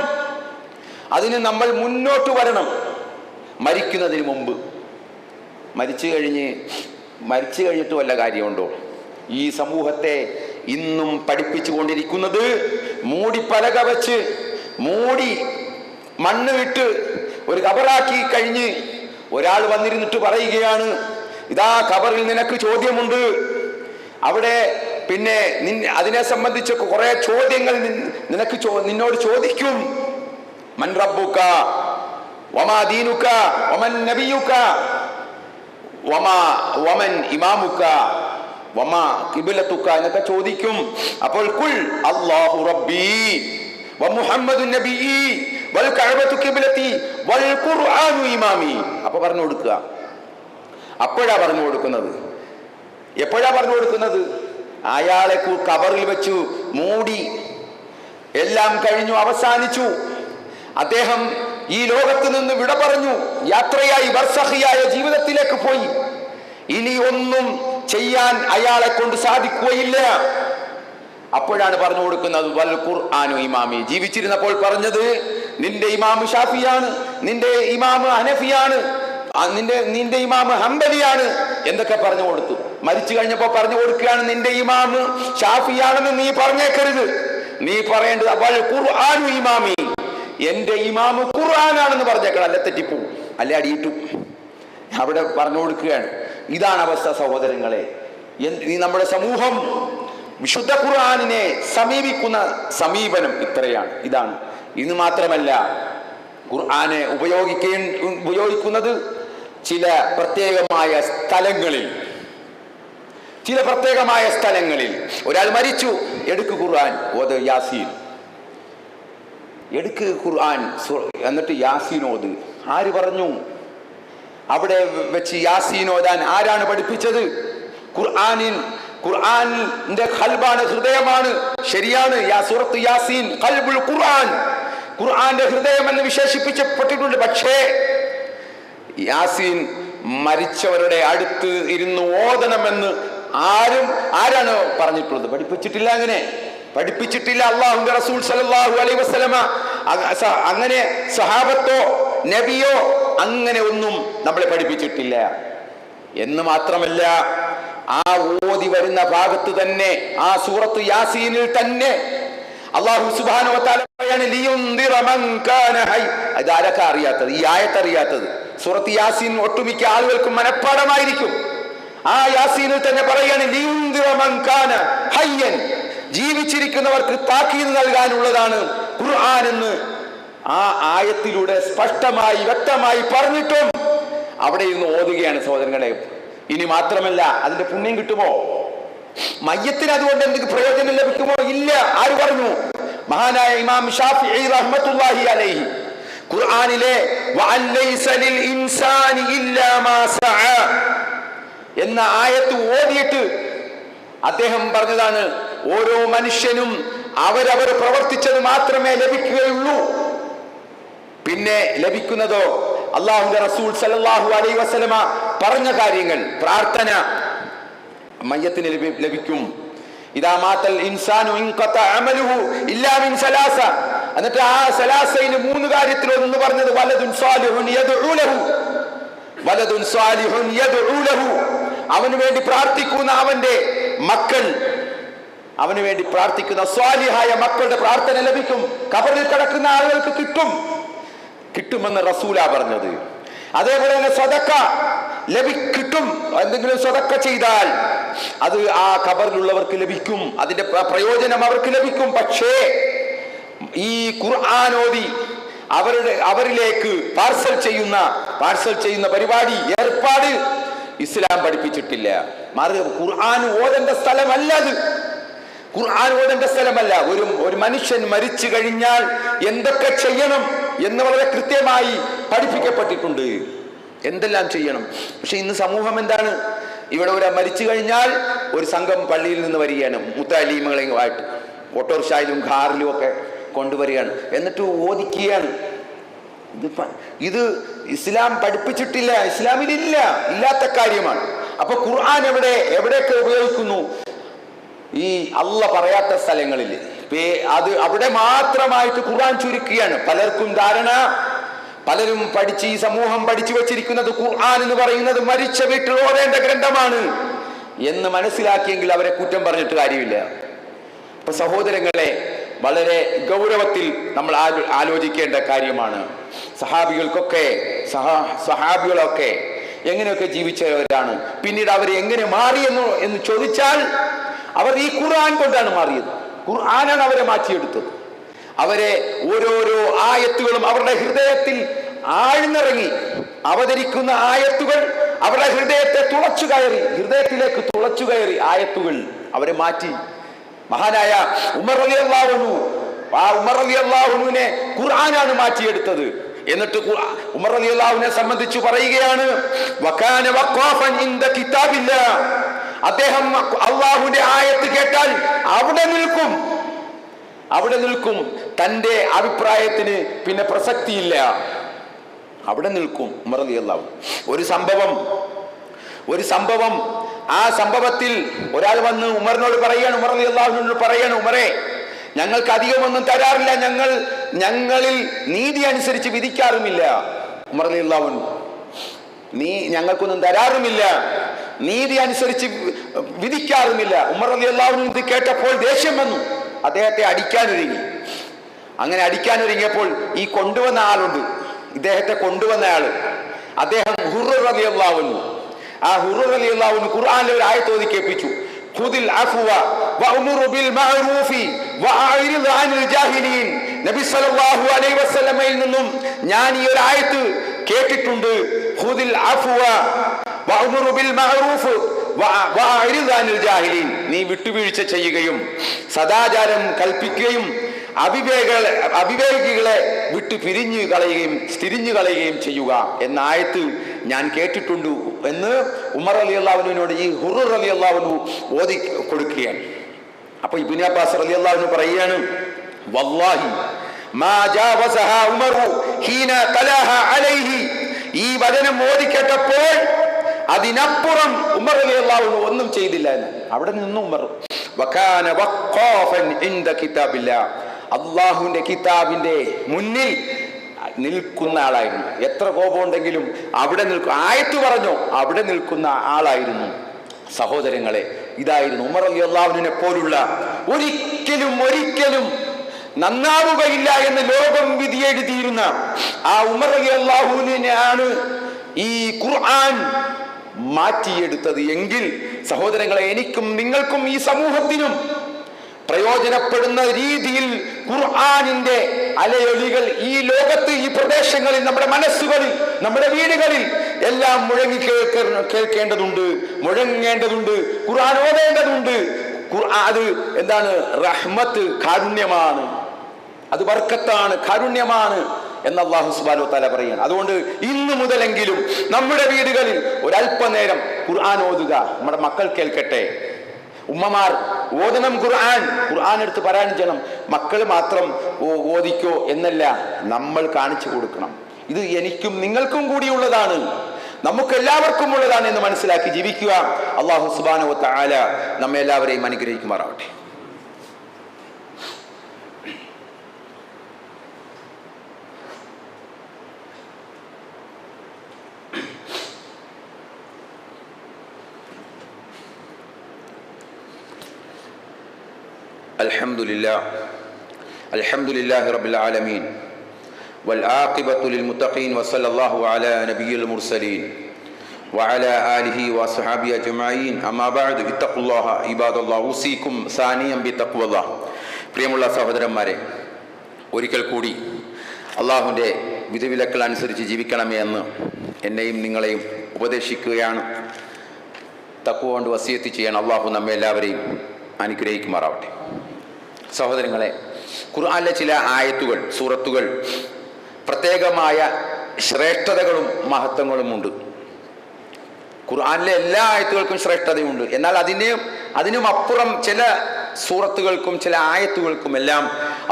അതിന് നമ്മൾ മുന്നോട്ട് വരണം. മരിക്കുന്നതിന് മുമ്പ്, മരിച്ചു കഴിഞ്ഞിട്ട് വല്ല കാര്യമുണ്ടോ? ഈ സമൂഹത്തെ ഇന്നും പഠിപ്പിച്ചു കൊണ്ടിരിക്കുന്നത് മൂടി പലക വെച്ച് മൂടി മണ്ണ് വിട്ട് ഒരു കബറാക്കി കഴിഞ്ഞ് ഒരാൾ വന്നിരുന്നിട്ട് പറയുകയാണ്, ഇതാ കബറിൽ നിനക്ക് ചോദ്യമുണ്ട്. അവിടെ പിന്നെ അതിനെ സംബന്ധിച്ച് കുറെ ചോദ്യങ്ങൾ നിന്നോട് ചോദിക്കും. മൻ റബ്ബുക വമാ ദീനുക വമൻ നബിയുക വമൻ ഇമാമുക വമാ ഖിബ്ലതുക എന്നൊക്കെ ചോദിക്കും. അപ്പോൾ കുൽ അല്ലാഹു റബ്ബി വമുഹമ്മദുൻ നബിയി വൽ കഅബതു ഖിബ്ലതി വൽ ഖുർആനു ഇമാമി. അപ്പോൾ പറഞ്ഞു കൊടുക്കുക. എപ്പോഴാ പറഞ്ഞു കൊടുക്കുന്നത്? അയാളെ കബറിൽ വെച്ചു മൂടി, എല്ലാം കഴിഞ്ഞു, അവസാനിച്ചു. അദ്ദേഹം ഈ ലോകത്ത് നിന്ന് വിട പറഞ്ഞു, യാത്രയായി, ബർസഖിയായ ജീവിതത്തിലേക്ക് പോയി. ഇനി ഒന്നും ചെയ്യാൻ അയാളെ കൊണ്ട് സാധിക്കുകയില്ല. അപ്പോഴാണ് പറഞ്ഞു കൊടുക്കുന്നത് വൽ ഖുർആനു ഇമാമി. ജീവിച്ചിരുന്നപ്പോൾ പറഞ്ഞത് നിന്റെ ഇമാം ഷാഫിയാണ്, നിന്റെ ഇമാം ഹനഫിയാണ്, നിന്റെ ഇമാം ഹംബലിയാണ് എന്തൊക്കെ പറഞ്ഞു കൊടുത്തു. മരിച്ചു കഴിഞ്ഞപ്പോ പറഞ്ഞു കൊടുക്കുകയാണ്, നിന്റെ ഇമാം ഷാഫിയാണെന്ന് നീ പറഞ്ഞേക്കരുത്, നീ പറയേണ്ടത് വൽ ഖുർആനു ഇമാമി, എന്റെ ഇമാം ഖുർആനാണെന്ന് പറഞ്ഞേക്കണം. അല്ല തെറ്റിപ്പോവും, അല്ലെ അടിയിട്ടു. അവിടെ പറഞ്ഞു കൊടുക്കുകയാണ്. ഇതാണ് അവസ്ഥ സഹോദരങ്ങളെ. നമ്മുടെ സമൂഹം വിശുദ്ധ ഖുർആനിനെ സമീപിക്കുന്ന സമീപനം ഇതാണ്. ഇത് മാത്രമല്ല, ഖുർആനെ ഉപയോഗിക്കുന്നത് ചില പ്രത്യേകമായ സ്ഥലങ്ങളിൽ. ഒരാൾ മരിച്ചു, എടുക്ക് ഖുർആൻ ഓത്, യാസീൻ എടുക്ക് ഖുർആൻ, എന്നിട്ട് യാസീൻ ഓത്. ആര് പറഞ്ഞു? അവിടെ വെച്ച് യാസീൻ ഓതാൻ ആരാണ് പഠിപ്പിച്ചത്? ഖുർആനിന്റെ ഖൽബാണ്, ഹൃദയമാണ്. ശരിയാണ്, സൂറത്ത് യാസീൻ ഖൽബുൽ ഖുർആൻ, ഖുർആന്റെ ഹൃദയം എന്ന് വിശേഷിപ്പിക്കപ്പെട്ടിട്ടുണ്ട്. പക്ഷേ യാസീൻ മരിച്ചവരുടെ അടുത്ത് ഇരുന്ന് ഓതണമെന്ന് ആരാണ് പറഞ്ഞിട്ടുള്ളത്? പഠിപ്പിച്ചിട്ടില്ല. അങ്ങനെ പഠിപ്പിച്ചിട്ടില്ല. അല്ലാഹുവിന്റെ റസൂൽ സല്ലല്ലാഹു അലൈഹി വസല്ലമ അങ്ങനെ സഹാബത്തോ നബിയോ അങ്ങനെ ഒന്നും നമ്മളെ പഠിപ്പിച്ചിട്ടില്ല എന്ന് മാത്രമല്ല, ആ ഓതി വരുന്ന ഭാഗത്ത് തന്നെ, ആ സൂറത്ത് യാസീനിൽ തന്നെ അല്ലാഹു സുബ്ഹാനഹു വ തആല പറയാണ് ലിയുൻദിറ മൻ കാന ഹൈ. ഇതാരൊക്കെ അറിയാത്തത്, ഈ ആയത്ത് അറിയാത്തത്? സൂറത്ത് യാസീൻ ഒട്ടുമിക്ക ആളുകൾക്കും മനഃപ്പാഠമായിരിക്കും. ആ യാസീനിൽ തന്നെ പറയാണ് ലിയുൻദിറ മൻ കാന ഹയ്യൻ, ജീവിച്ചിരിക്കുന്നവർക്ക് താക്കീത് നൽകാനുള്ളതാണ് ഖുർആൻ എന്ന് ആ ആയത്തിലൂടെ സ്പഷ്ടമായി വ്യക്തമായി പറഞ്ഞിട്ടും അവിടെ ഇരുന്ന് ഓതുകയാണ് സഹോദരങ്ങളെ. ഇനി മാത്രമല്ല, അതിന്റെ പുണ്യം കിട്ടുമോ? മയ്യത്തിന് അതുകൊണ്ട് എന്തെങ്കിലും പ്രയോജനം ലഭിക്കുമോ? ഇല്ല. ആര് പറഞ്ഞു? മഹാനായ ഇമാം ഷാഫിഈ റഹ്മത്തുള്ളാഹി അലൈഹി ഖുർആനിലെ വഅലൈസ ലിൽ ഇൻസാനി ഇല്ലാ മാ സഅ എന്ന ആയത്ത് ഓതിയിട്ട് അദ്ദേഹം പറഞ്ഞതാണ്, ഓരോ മനുഷ്യനും അവരവർ പ്രവർത്തിച്ചത് മാത്രമേ ലഭിക്കുകയുള്ളൂ. പിന്നെ ലഭിക്കുന്നതോ അല്ലാഹുവിന്റെ റസൂൽ സല്ലല്ലാഹു അലൈഹി വസല്ലമ പറഞ്ഞ കാര്യങ്ങൾ, പ്രാർത്ഥന മയ്യത്തിന് ലഭിക്കും. ഇദാ മാതൽ ഇൻസാനു ഇൻഖത അമലുഹു ഇല്ലാ മിൻ സലാസ. എന്നിട്ട് ആ സലാസയിന് 3 കാര്യത്തിൽ ഒന്ന് പറഞ്ഞത് വലദുൻ സാലിഹുൻ യദ്ഉ ലഹു, വലദുൻ സാലിഹുൻ യദ്ഉ ലഹു, അവന് വേണ്ടി പ്രാർത്ഥിക്കുന്ന അവന്റെ മക്കൾ, അവന് വേണ്ടി പ്രാർത്ഥിക്കുന്ന സ്വാലിഹായ മക്കളുടെ പ്രാർത്ഥന ലഭിക്കും. ഖബറിൽ കിടക്കുന്ന ആളുകൾക്ക് കിട്ടുമെന്ന് റസൂലാ പറഞ്ഞത്. അതേപോലെ തന്നെ സദക്ക കിട്ടും. എന്തെങ്കിലും സദക്ക ചെയ്താൽ അത് ആ ഖബറിലുള്ളവർക്ക് ലഭിക്കും, അതിന്റെ പ്രയോജനം അവർക്ക് ലഭിക്കും. പക്ഷേ ഈ ഖുർആൻ ഓതി അവരിലേക്ക് പാർസൽ ചെയ്യുന്ന പരിപാടി, ഏർപ്പാട് ഇസ്ലാം പഠിപ്പിച്ചിട്ടില്ല. ഖുർആൻ ഓതേണ്ട സ്ഥലമല്ല അത്. ഖുർആൻ ഓതേണ്ട സ്ഥലമല്ല. ഒരു മനുഷ്യൻ മരിച്ചു കഴിഞ്ഞാൽ എന്തൊക്കെ ചെയ്യണം എന്ന് വളരെ കൃത്യമായി പഠിപ്പിക്കപ്പെട്ടിട്ടുണ്ട്. എന്തെല്ലാം ചെയ്യണം. പക്ഷെ ഇന്ന് സമൂഹം എന്താണ്? ഇവിടെ ഒരു മരിച്ചു കഴിഞ്ഞാൽ ഒരു സംഘം പള്ളിയിൽ നിന്ന് വരികയാണ്, മുത്തഅലീമുകളെയുമായിട്ട് ഓട്ടോറിക്ഷയിലും കാറിലും ഒക്കെ കൊണ്ടുവരികയാണ്, എന്നിട്ട് ഓദിക്കുകയാണ്. ഇത് ഇസ്ലാം പഠിപ്പിച്ചിട്ടില്ല, ഇസ്ലാമിലില്ല, ഇല്ലാത്ത കാര്യമാണ്. അപ്പൊ ഖുർആൻ എവിടെയൊക്കെ ഉപയോഗിക്കുന്നു? ഈ അല്ല പറയാത്ത സ്ഥലങ്ങളിൽ അത് അവിടെ മാത്രമായിട്ട് ഖുർആൻ ചുരുക്കുകയാണ്. പലർക്കും ധാരണ, പലരും ഈ സമൂഹം പഠിച്ചു വെച്ചിരിക്കുന്നത് ഖുർആൻ എന്ന് പറയുന്നത് മരിച്ച വീട്ടിൽ ഓതേണ്ട ഗ്രന്ഥമാണ് എന്ന് മനസ്സിലാക്കിയെങ്കിൽ അവരെ കുറ്റം പറഞ്ഞിട്ട് കാര്യമില്ല. അപ്പൊ സഹോദരങ്ങളെ, വളരെ ഗൗരവത്തിൽ നമ്മൾ ആലോചിക്കേണ്ട കാര്യമാണ്. സഹാബികളൊക്കെ എങ്ങനെയൊക്കെ ജീവിച്ചവരാണ്. പിന്നീട് അവർ എങ്ങനെ മാറി എന്ന് ചോദിച്ചാൽ, അവർ ഈ ഖുർആൻ കൊണ്ടാണ് മാറിയത്. ഖുർആനാണ് അവരെ മാറ്റിയെടുത്തത്. അവരെ ഓരോരോ ആയത്തുകളും അവരുടെ ഹൃദയത്തിൽ ആഴ്ന്നിറങ്ങി അവതരിക്കുന്ന ആയത്തുകൾ അവരുടെ ഹൃദയത്തിലേക്ക് തുളച്ചു കയറി ആയത്തുകൾ അവരെ മാറ്റി. മഹാനായ ഉമർ റളിയല്ലാഹു അൻഹു, ആ ഉമർ റളിയല്ലാഹു അൻഹുവിനെ ഖുർആനാണ് മാറ്റിയെടുത്തത്. എന്നിട്ട് ഉമർ റളിയല്ലാഹുവിനെ സംബന്ധിച്ച് പറയുകയാണ്, വകാന വഖാഫൻ ഇൻദ കിതാബില്ലാഹ്, അദ്ദേഹം അല്ലാഹുവിന്റെ ആയത്ത് കേട്ടാൽ അവിടെ നിൽക്കും. തന്റെ അഭിപ്രായത്തിന് പിന്നെ പ്രസക്തിയില്ല, അവിടെ നിൽക്കും ഉമർ റളിയല്ലാഹു. ഒരു സംഭവം ആ സംഭവത്തിൽ ഒരാൾ വന്ന് ഉമറിനോട് പറയാണ്, ഉമർ റളിയല്ലാഹുവിനോട് പറയാണ്, ഉമറേ, ഞങ്ങൾക്ക് അധികമൊന്നും തരാറില്ല, ഞങ്ങളിൽ നീതി അനുസരിച്ച് വിധിക്കാറുമില്ല. ഉമർ റളിയല്ലാഹു, നീ ഞങ്ങൾക്കൊന്നും തരാറുമില്ല, നീതി അനുസരിച്ച് വിധിക്കാറുമില്ല. ഉമർ റളിയല്ലാഹു ഇത് കേട്ടപ്പോൾ ദേഷ്യം വന്നു, അദ്ദേഹത്തെ അടിക്കാനൊരുങ്ങി. അങ്ങനെ അടിക്കാനൊരുങ്ങിയപ്പോൾ ഈ കൊണ്ടുവന്ന ആളുണ്ട്, ഇദ്ദേഹത്തെ കൊണ്ടുവന്ന ആള്, അദ്ദേഹം ഹുർർ റളിയല്ലാഹു അൻഹു, ആ ഹുർർ റളിയല്ലാഹു അൻഹു ഖുർആനിലെ ഒരു ആയത്ത് ഓതി കേൾപ്പിച്ചു. ഖുദിൽ അഫ്വ വഅ്മുറു ബിൽ മഅറൂഫി വഅഅ്രിദ് അനിൽ ജാഹിലീൻ. നബി സല്ലല്ലാഹു അലൈഹി വസല്ലമയിൽ നിന്നും ഞാൻ ഈ ഒരു ആയത്ത് കേട്ടിട്ടുണ്ട്. ഖുദിൽ അഫ്വ വഅ്മുറു ബിൽ മഅറൂഫ് വഅഅ്രിദ് അനിൽ ജാഹിലീൻ. നീ വിട്ടുവീഴ്ച ചെയ്യുകയും സദാചാരം കൽപ്പിക്കുകയും അവിവേകികളെ വിട്ടു തിരിഞ്ഞു കളയുകയും ചെയ്യുക എന്ന ആയത്ത് ഞാൻ കേട്ടിട്ടുണ്ട് എന്ന് ഉമർ റളിയല്ലാഹുവിനോട് ഈ ഹുർർ റളിയല്ലാഹു ഓതി കൊടുക്കുകയാണ്. അപ്പൊ ഇബ്നു അബ്ബാസ് റളിയല്ലാഹു പറയുകയാണ്, വല്ലാഹി മാ ജാവസഹാ ഉമറു ഹീന തലാഹാ അലൈഹി. ഈ വചനം ഓതി കേട്ടപ്പോൾ അതിനപ്പുറം ഉമർ റളിയല്ലാഹു ഒന്നും ചെയ്തില്ല എന്ന്. അവിടെ നിന്നും ഉമർ വകാന വഖാഫൻ ഇൻദ കിതാബില്ലാഹ്, അല്ലാഹുവിന്റെ കിതാബിന്റെ മുന്നിൽ നിൽക്കുന്ന ആളായിരുന്നു. എത്ര കോപമുണ്ടെങ്കിലും അവിടെ ആയത്ത് പറഞ്ഞു അവിടെ നിൽക്കുന്ന ആളായിരുന്നു. സഹോദരങ്ങളെ, ഇതായിരുന്നു ഉമർ റളിയല്ലാഹുവിനെ പോലുള്ള ഒരിക്കലും നന്നാവുകയില്ല എന്ന് ലോകം വിധി എഴുതിയിരുന്ന ആ ഉമർ റളിയല്ലാഹുവിനെയാണ് ഈ ഖുർആൻ മാറ്റിയെടുത്തത് എങ്കിൽ സഹോദരങ്ങളെ, എനിക്കും നിങ്ങൾക്കും ഈ സമൂഹത്തിനും പ്രയോജനപ്പെടുന്ന രീതിയിൽ ഖുർആനിന്റെ അലയൊലികൾ ഈ ലോകത്ത്, ഈ പ്രദേശങ്ങളിൽ, നമ്മുടെ മനസ്സുകളിൽ, നമ്മുടെ വീടുകളിൽ എല്ലാം മുഴങ്ങി മുഴങ്ങേണ്ടതുണ്ട്. ഖുർആൻ ഓതേണ്ടതുണ്ട്. അത് എന്താണ്? റഹ്മത്ത്, കാരുണ്യമാണ്. അത് ബർക്കത്താണ്, കാരുണ്യമാണ് എന്ന് അല്ലാഹു സുബ്ഹാനഹു വ തആല പറയുകയാണ്. അതുകൊണ്ട് ഇന്നു മുതലെങ്കിലും നമ്മുടെ വീടുകളിൽ ഒരല്പനേരം ഖുർആൻ ഓതുക. നമ്മുടെ മക്കൾ കേൾക്കട്ടെ. ഉമ്മമാർ ഓതണം ഖുർആൻ എടുത്ത് പാരായണം ചെയ്യണം. മക്കൾ മാത്രം ഓദിക്കോ എന്നല്ല, നമ്മൾ കാണിച്ചു കൊടുക്കണം. ഇത് എനിക്കും നിങ്ങൾക്കും കൂടിയുള്ളതാണ്, നമുക്കെല്ലാവർക്കും ഉള്ളതാണ് എന്ന് മനസ്സിലാക്കി ജീവിക്കുക. അല്ലാഹു സുബ്ഹാനഹു വ തആല നമ്മെ എല്ലാവരെയും അനുഗ്രഹിക്കുമാറാവട്ടെ. അൽഹംദുലില്ലാഹി റബ്ബിൽ ആലമീൻ വൽആഖിബത്തു ലിൽമുത്തഖീൻ വസല്ലല്ലാഹു അലാ നബിയിൽ മുർസലീൻ വഅലാ ആലിഹി വസ്ഹബിഹി അജ്മഈൻ. അമ്മാ ബഅദ്, ഇത്തഖുല്ലാഹ ഇബാദല്ലാഹ്, ഉസീകും സാനിയം ബിത്തഖ്വല്ലാഹ്. പ്രിയമുള്ള സഹോദരന്മാരെ, ഒരിക്കൽ കൂടി അള്ളാഹുവിൻ്റെ വിധിവിലക്കൾ അനുസരിച്ച് ജീവിക്കണമേ എന്ന് എന്നെയും നിങ്ങളെയും ഉപദേശിക്കുകയാണ്. തഖ്വ കൊണ്ട് വസിയത്ത് ചെയ്യാൻ അള്ളാഹു നമ്മെ എല്ലാവരെയും അനുഗ്രഹിക്കുമാറാവട്ടെ. സഹോദരങ്ങളെ, ഖുർആനിലെ ചില ആയത്തുകൾ, സൂറത്തുകൾ പ്രത്യേകമായ ശ്രേഷ്ഠതകളും മഹത്വങ്ങളും ഉണ്ട്. ഖുർആനിലെ എല്ലാ ആയത്തുകൾക്കും ശ്രേഷ്ഠതയുണ്ട്. എന്നാൽ അതിനും അപ്പുറം ചില സൂറത്തുകൾക്കും ചില ആയത്തുകൾക്കും എല്ലാം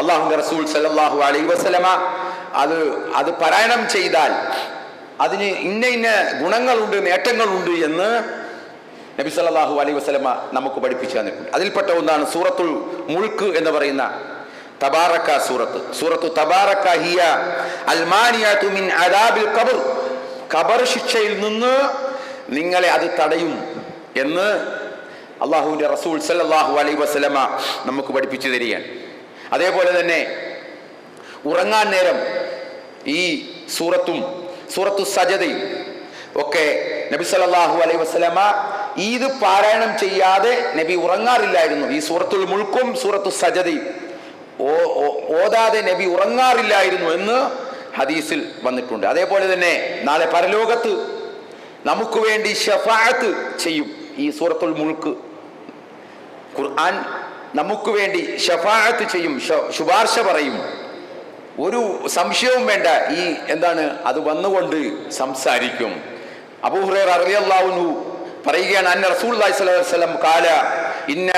അല്ലാഹുവിൻ്റെ റസൂൽ സല്ലല്ലാഹു അലൈഹി വസല്ലമ അത് പാരായണം ചെയ്താൽ അതിന് ഇന്ന ഗുണങ്ങളുണ്ട്, നേട്ടങ്ങളുണ്ട് എന്ന് നബി സല്ലല്ലാഹു അലൈഹി വസല്ലമ നമുക്ക് പഠിപ്പിച്ചു തന്നിട്ടുണ്ട്. അതിൽപ്പെട്ട ഒന്നാണ് സൂറത്തുൽ മുൽക്ക് എന്ന് പറയുന്ന തബാറക സൂറത്തു തബാറക ഹിയ അൽമാനിയതു മിൻ അദാബിൽ ഖബർ. ഖബർ ശിക്ഷയിൽ നിന്ന് നിങ്ങളെ അത് തടയും എന്ന് അല്ലാഹുവിൻ്റെ റസൂൽ സല്ലല്ലാഹു അലൈഹി വസല്ലമ നമുക്ക് പഠിപ്പിച്ചു തരികയാണ്. അതേപോലെ തന്നെ ഉറങ്ങാൻ നേരം ഈ സൂറത്തു സജദയും ഒക്കെ നബി സല്ലല്ലാഹു അലൈഹി വസല്ലമ ഇത് പാരായണം ചെയ്യാതെ നബി ഉറങ്ങാറില്ലായിരുന്നു. ഈ സൂറത്തുൽ മുൽക്കും സൂറത്തു സജദയും ഓതാതെ നബി ഉറങ്ങാറില്ലായിരുന്നു എന്ന് ഹദീസിൽ വന്നിട്ടുണ്ട്. അതേപോലെ തന്നെ നാളെ പരലോകത്ത് നമുക്ക് വേണ്ടി ശഫാഅത്ത് ചെയ്യും. ഈ സൂറത്തുൽ മുൽക്ക് ഖുർആൻ നമുക്ക് വേണ്ടി ശഫാഅത്ത് ചെയ്യും, ശുപാർശ പറയും. ഒരു സംശയവും വേണ്ട. അത് വന്നുകൊണ്ട് സംസാരിക്കും. അബൂ ഹുറൈറ റളിയല്ലാഹു അൻഹു പറയുകയാണ്, അന്ന റസൂലുള്ളാഹി സ്വല്ലല്ലാഹു അലൈഹി വസല്ലം ഖാല ഇന്ന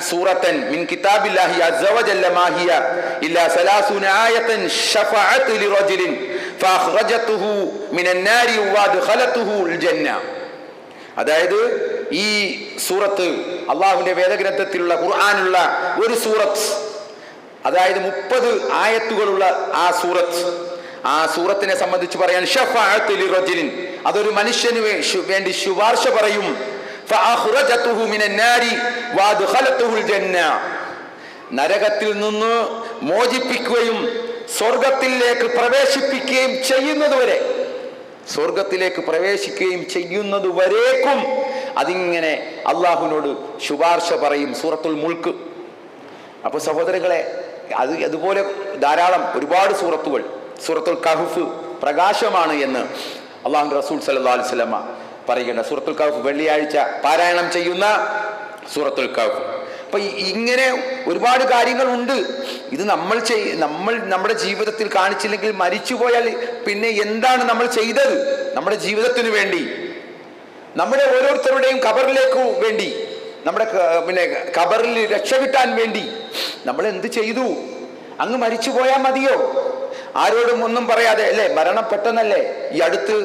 സൂറത്തൻ മിൻ കിതാബില്ലാഹി അസ്സ വജല്ല മാ ഹിയ ഇല്ലാ 30 ആയതൻ ശഫഅത്ത് ലിറജുലിൻ ഫഅഖ്റജതുഹു മിനൻ നാരി വഅദ്ഖലതുഹു അൽ ജന്ന. അതായത് ഈ സൂറത്ത് അല്ലാഹുവിന്റെ വേദഗ്രന്ഥത്തിലുള്ള ഖുർആനിലുള്ള ഒരു സൂറത്ത്, അതായത് 30 ആയത്തുകളുള്ള ആ സൂറത്തിനെ സംബന്ധിച്ച് പറയാൻ ശഫഅത്ത് ലിറജുലിൻ, അതൊരു മനുഷ്യന് വേണ്ടി ശുപാർശ പറയും. ഫഅഖ്റജതുഹു മിനൻ നാരി വഅദ്ഖലതുഹു അൽ ജന്ന, നരകത്തിൽ നിന്ന് മോചിപ്പിക്കുകയും സ്വർഗത്തിലേക്ക് പ്രവേശിപ്പിക്കുകയും ചെയ്യുന്നതുവരേക്കും അതിങ്ങനെ അള്ളാഹുവിനോട് ശുപാർശ പറയും. സൂറത്തുൽ മുൽക്ക്. അപ്പോൾ സഹോദരങ്ങളെ, അതുപോലെ ധാരാളം ഒരുപാട് സൂറത്തുകൾ. സൂറത്തുൽ കഹ്ഫ് പ്രകാശമാണ് എന്ന് അല്ലാഹുവിന്റെ റസൂൽ സല്ലല്ലാഹു അലൈഹി വസല്ലമ പറയുകയാണ്. സൂറത്തുൽ കഹ്ഫ് വെള്ളിയാഴ്ച പാരായണം ചെയ്യുന്ന സൂറത്തുൽ കഹ്ഫ്. അപ്പൊ ഇങ്ങനെ ഒരുപാട് കാര്യങ്ങളുണ്ട്. ഇത് നമ്മൾ നമ്മുടെ ജീവിതത്തിൽ കാണിച്ചില്ലെങ്കിൽ മരിച്ചുപോയാൽ പിന്നെ എന്താണ് നമ്മൾ ചെയ്തത്? നമ്മുടെ ജീവിതത്തിന് വേണ്ടി, നമ്മുടെ ഓരോരുത്തരുടെയും ഖബറിലേക്ക് വേണ്ടി, നമ്മുടെ ഖബറിൽ രക്ഷ കിട്ടാൻ വേണ്ടി നമ്മൾ എന്ത് ചെയ്തു? അങ്ങ് മരിച്ചു പോയാൽ മതിയോ? ആരോടും ഒന്നും പറയാതെ അല്ലേ? മരണം പെട്ടെന്നല്ലേ. ഈ അടുത്ത്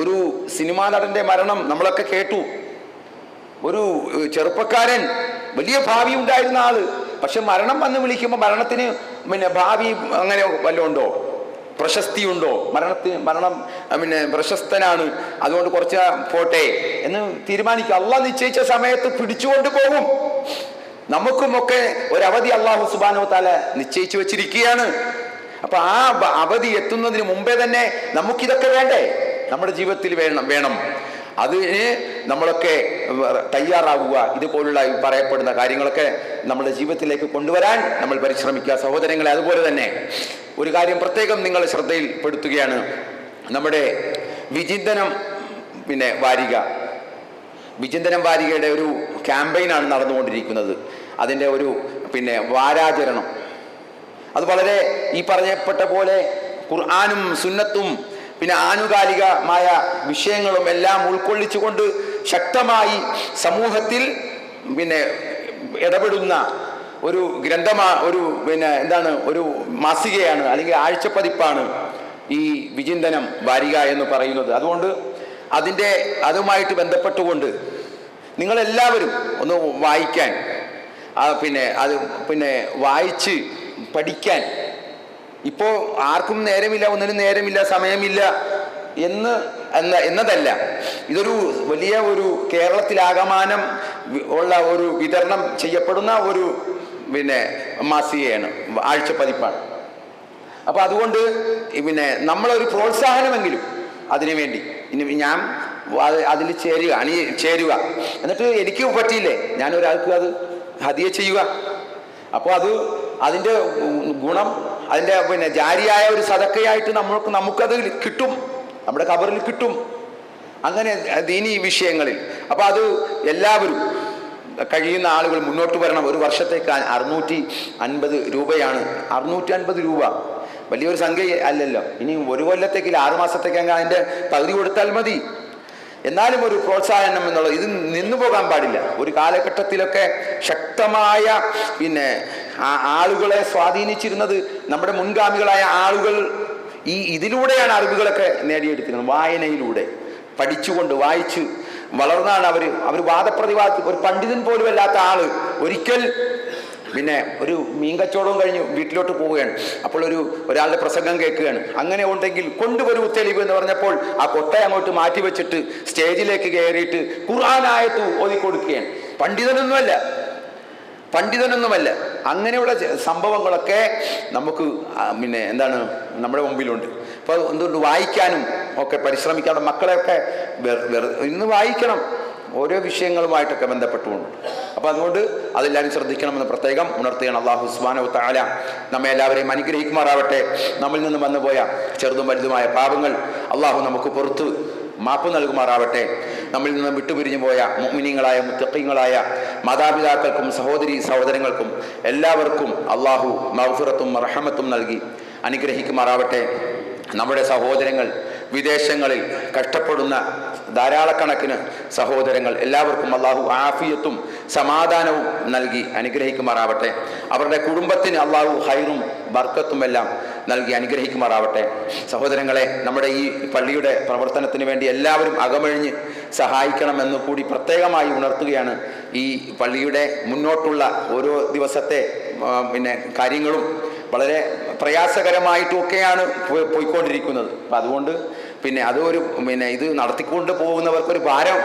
ഒരു സിനിമാ നടന്റെ മരണം നമ്മളൊക്കെ കേട്ടു. ഒരു ചെറുപ്പക്കാരൻ, വലിയ ഭാവി ഉണ്ടായിരുന്ന ആള്, പക്ഷെ മരണം വന്ന് വിളിക്കുമ്പോൾ മരണത്തിന് ഭാവി അങ്ങനെ വല്ലതും ഉണ്ടോ? പ്രശസ്തിയുണ്ടോ? മരണം പ്രശസ്തനാണ്, അതുകൊണ്ട് കുറച്ച് പോട്ടെ എന്ന് തീരുമാനിക്കുക. അള്ളാഹ് നിശ്ചയിച്ച സമയത്ത് പിടിച്ചുകൊണ്ട് പോകും. നമുക്കുമൊക്കെ ഒരവധി അള്ളാഹു സുബ്ഹാനഹു വ തആല നിശ്ചയിച്ചു വെച്ചിരിക്കുകയാണ്. അപ്പൊ ആ അവധി എത്തുന്നതിന് മുമ്പേ തന്നെ നമുക്കിതൊക്കെ വേണ്ടേ? നമ്മുടെ ജീവിതത്തിൽ വേണം. അതിന് നമ്മളൊക്കെ തയ്യാറാവുക. ഇതുപോലുള്ള പറയപ്പെടുന്ന കാര്യങ്ങളൊക്കെ നമ്മുടെ ജീവിതത്തിലേക്ക് കൊണ്ടുവരാൻ നമ്മൾ പരിശ്രമിക്കുക സഹോദരങ്ങളെ. അതുപോലെ തന്നെ ഒരു കാര്യം പ്രത്യേകം നിങ്ങൾ ശ്രദ്ധയിൽപ്പെടുത്തുകയാണ്. നമ്മുടെ വിചിന്തനം വാരികയുടെ ഒരു ക്യാമ്പയിനാണ് നടന്നുകൊണ്ടിരിക്കുന്നത്. അതിൻ്റെ ഒരു വാരാചരണം അത് വളരെ ഈ പറയപ്പെട്ട പോലെ ഖുർആനും സുന്നത്തും ആനുകാലികമായ വിഷയങ്ങളും എല്ലാം ഉൾക്കൊള്ളിച്ചുകൊണ്ട് ശക്തമായി സമൂഹത്തിൽ ഇടപെടുന്ന ഒരു ഒരു മാസികയാണ്, അല്ലെങ്കിൽ ആഴ്ചപ്പതിപ്പാണ് ഈ വിചിന്തനം വാരിക എന്ന് പറയുന്നത്. അതുകൊണ്ട് അതുമായിട്ട് ബന്ധപ്പെട്ടുകൊണ്ട് നിങ്ങളെല്ലാവരും ഒന്ന് വായിക്കാൻ, വായിച്ച് പഠിക്കാൻ. ഇപ്പോൾ ആർക്കും നേരമില്ല, ഒന്നിനും നേരമില്ല, സമയമില്ല എന്നതല്ല. ഇതൊരു വലിയ ഒരു കേരളത്തിലാകമാനം ഉള്ള ഒരു വിതരണം ചെയ്യപ്പെടുന്ന ഒരു മാസികയാണ്, ആഴ്ചപ്പതിപ്പാണ്. അപ്പൊ അതുകൊണ്ട് നമ്മളൊരു പ്രോത്സാഹനമെങ്കിലും അതിനുവേണ്ടി ഞാൻ അതിൽ ചേരുക. എന്നിട്ട് എനിക്ക് പറ്റിയില്ലേ, ഞാൻ ഒരാൾക്ക് അത് ഹദിയ ചെയ്യുക. അപ്പോൾ അതിൻ്റെ ഗുണം, അതിൻ്റെ ജാരിയായ ഒരു സദക്കയായിട്ട് നമുക്കത് കിട്ടും, നമ്മുടെ ഖബറിൽ കിട്ടും. അങ്ങനെ ദീനി വിഷയങ്ങളിൽ. അപ്പോൾ അത് എല്ലാവരും കഴിയുന്ന ആളുകൾ മുന്നോട്ട് വരണം. ഒരു വർഷത്തേക്ക് 650 രൂപയാണ്. 650 രൂപ വലിയൊരു സംഖ്യ അല്ലല്ലോ. ഇനി ഒരു കൊല്ലത്തേക്കില്ല, 6 മാസത്തേക്ക് അതിൻ്റെ പകുതി കൊടുത്താൽ മതി. എന്നാലും ഒരു പ്രോത്സാഹനം എന്നുള്ളത് ഇത് നിന്നു പോകാൻ പാടില്ല. ഒരു കാലഘട്ടത്തിലൊക്കെ ശക്തമായ ആളുകളെ സ്വാധീനിച്ചിരുന്നത് നമ്മുടെ മുൻഗാമികളായ ആളുകൾ ഇതിലൂടെയാണ് അറിവുകളൊക്കെ നേടിയെടുത്തിരുന്നത്. വായനയിലൂടെ, പഠിച്ചുകൊണ്ട്, വായിച്ച് വളർന്നാണ് അവർ വാദപ്രതിവാദത്തിൽ ഒരു പണ്ഡിതൻ പോലും അല്ലാത്ത ആള് ഒരിക്കൽ ഒരു മീൻ കച്ചവടവും കഴിഞ്ഞ് വീട്ടിലോട്ട് പോവുകയാണ്. അപ്പോൾ ഒരാളുടെ പ്രസംഗം കേൾക്കുകയാണ്. അങ്ങനെ ഉണ്ടെങ്കിൽ കൊണ്ടുവരൂ തെളിവ് എന്ന് പറഞ്ഞപ്പോൾ ആ കൊട്ടയെ അങ്ങോട്ട് മാറ്റി വെച്ചിട്ട് സ്റ്റേജിലേക്ക് കയറിയിട്ട് ഖുർആനായത്ത് ഓതിക്കൊടുക്കുകയാണ്. പണ്ഡിതനൊന്നുമല്ല. അങ്ങനെയുള്ള സംഭവങ്ങളൊക്കെ നമുക്ക് നമ്മുടെ മുമ്പിലുണ്ട്. അപ്പോൾ എന്തുകൊണ്ട് വായിക്കാനും ഒക്കെ പരിശ്രമിക്കാനും, മക്കളെയൊക്കെ ഇന്ന് വായിക്കണം ഓരോ വിഷയങ്ങളുമായിട്ടൊക്കെ ബന്ധപ്പെട്ടുകൊണ്ട്. അപ്പോൾ അതുകൊണ്ട് അതെല്ലാവരും ശ്രദ്ധിക്കണമെന്ന് പ്രത്യേകം ഉണർത്തുകയാണ്. അല്ലാഹു സുബ്ഹാനഹു വ തആല നമ്മെ എല്ലാവരെയും അനുഗ്രഹിക്കുമാറാവട്ടെ. നമ്മിൽ നിന്ന് വന്നുപോയ ചെറുതും വലുതുമായ പാപങ്ങൾ അള്ളാഹു നമുക്ക് പുറത്ത് മാപ്പ് നൽകുമാറാവട്ടെ. നമ്മിൽ നിന്ന് വിട്ടുപിരിഞ്ഞു പോയ മുഅ്മിനീങ്ങളായ മുത്തഖീങ്ങളായ മാതാപിതാക്കൾക്കും സഹോദരങ്ങൾക്കും എല്ലാവർക്കും അള്ളാഹു മഗ്ഫിറത്തും റഹ്മത്തും നൽകി അനുഗ്രഹിക്കുമാറാവട്ടെ. നമ്മുടെ സഹോദരങ്ങൾ വിദേശങ്ങളിൽ കഷ്ടപ്പെടുന്ന ധാരാളക്കണക്കിന് സഹോദരങ്ങൾ എല്ലാവർക്കും അള്ളാഹു ആഫിയത്തും സമാധാനവും നൽകി അനുഗ്രഹിക്കുമാറാവട്ടെ. അവരുടെ കുടുംബത്തിന് അള്ളാഹു ഹൈറും ബർക്കത്തും എല്ലാം നൽകി അനുഗ്രഹിക്കുമാറാവട്ടെ. സഹോദരങ്ങളെ, നമ്മുടെ ഈ പള്ളിയുടെ പ്രവർത്തനത്തിന് വേണ്ടി എല്ലാവരും അകമഴിഞ്ഞ് സഹായിക്കണമെന്ന് കൂടി പ്രത്യേകമായി ഉണർത്തുകയാണ്. ഈ പള്ളിയുടെ മുന്നോട്ടുള്ള ഓരോ ദിവസത്തെ കാര്യങ്ങളും വളരെ പ്രയാസകരമായിട്ടൊക്കെയാണ് പോയിക്കൊണ്ടിരിക്കുന്നത്. അപ്പം അതുകൊണ്ട് ഇത് നടത്തിക്കൊണ്ട് പോകുന്നവർക്കൊരു ഭാരം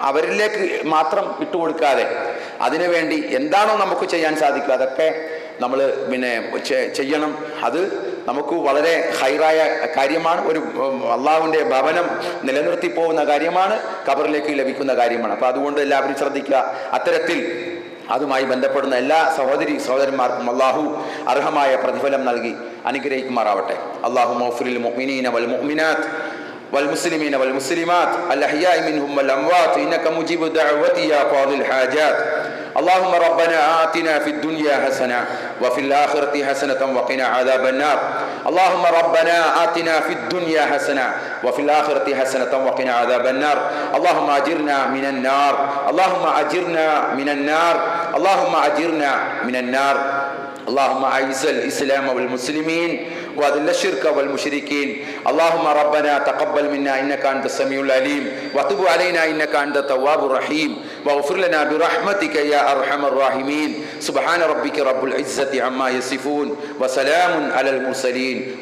അവരിലേക്ക് മാത്രം ഇട്ടുകൊടുക്കാതെ അതിനുവേണ്ടി എന്താണോ നമുക്ക് ചെയ്യാൻ സാധിക്കുക അതൊക്കെ നമ്മൾ ചെയ്യണം. അത് നമുക്ക് വളരെ ഹൈറായ കാര്യമാണ്. ഒരു അള്ളാഹുവിൻ്റെ ഭവനം നിലനിർത്തി പോകുന്ന കാര്യമാണ്, ഖബറിലേക്ക് ലഭിക്കുന്ന കാര്യമാണ്. അപ്പോൾ അതുകൊണ്ട് എല്ലാവരും ശ്രദ്ധിക്കുക. അത്തരത്തിൽ അതുമായി ബന്ധപ്പെടുന്ന എല്ലാ സഹോദരന്മാർക്കും അള്ളാഹു അർഹമായ പ്രതിഫലം നൽകി അനുഗ്രഹിക്കുമാറാവട്ടെ. അല്ലാഹു മഗ്ഫിറിൽ മുഅ്മിനീന വൽ മുഅ്മിനാത്ത് والمسلمين والمسلمات الأحياء منهم والأموات إنك مجيب الدعوة يا قاضي الحاجات. اللهم ربنا آتنا في الدنيا حسنة وفي الآخرة حسنة وقنا عذاب النار. اللهم ربنا آتنا في الدنيا حسنة وفي الآخرة حسنة وقنا عذاب النار. اللهم أجرنا من النار. اللهم أجرنا من النار. اللهم أجرنا من النار. اللهم أعز الإسلام والمسلمين وأذل الشرك والمشركين اللهم ربنا تقبل منا إنك أنت السميع العليم وتب علينا إنك أنت التواب الرحيم واغفر لنا برحمتك يا أرحم الراحمين سبحان ربك رب العزة عما يصفون وسلام على المرسلين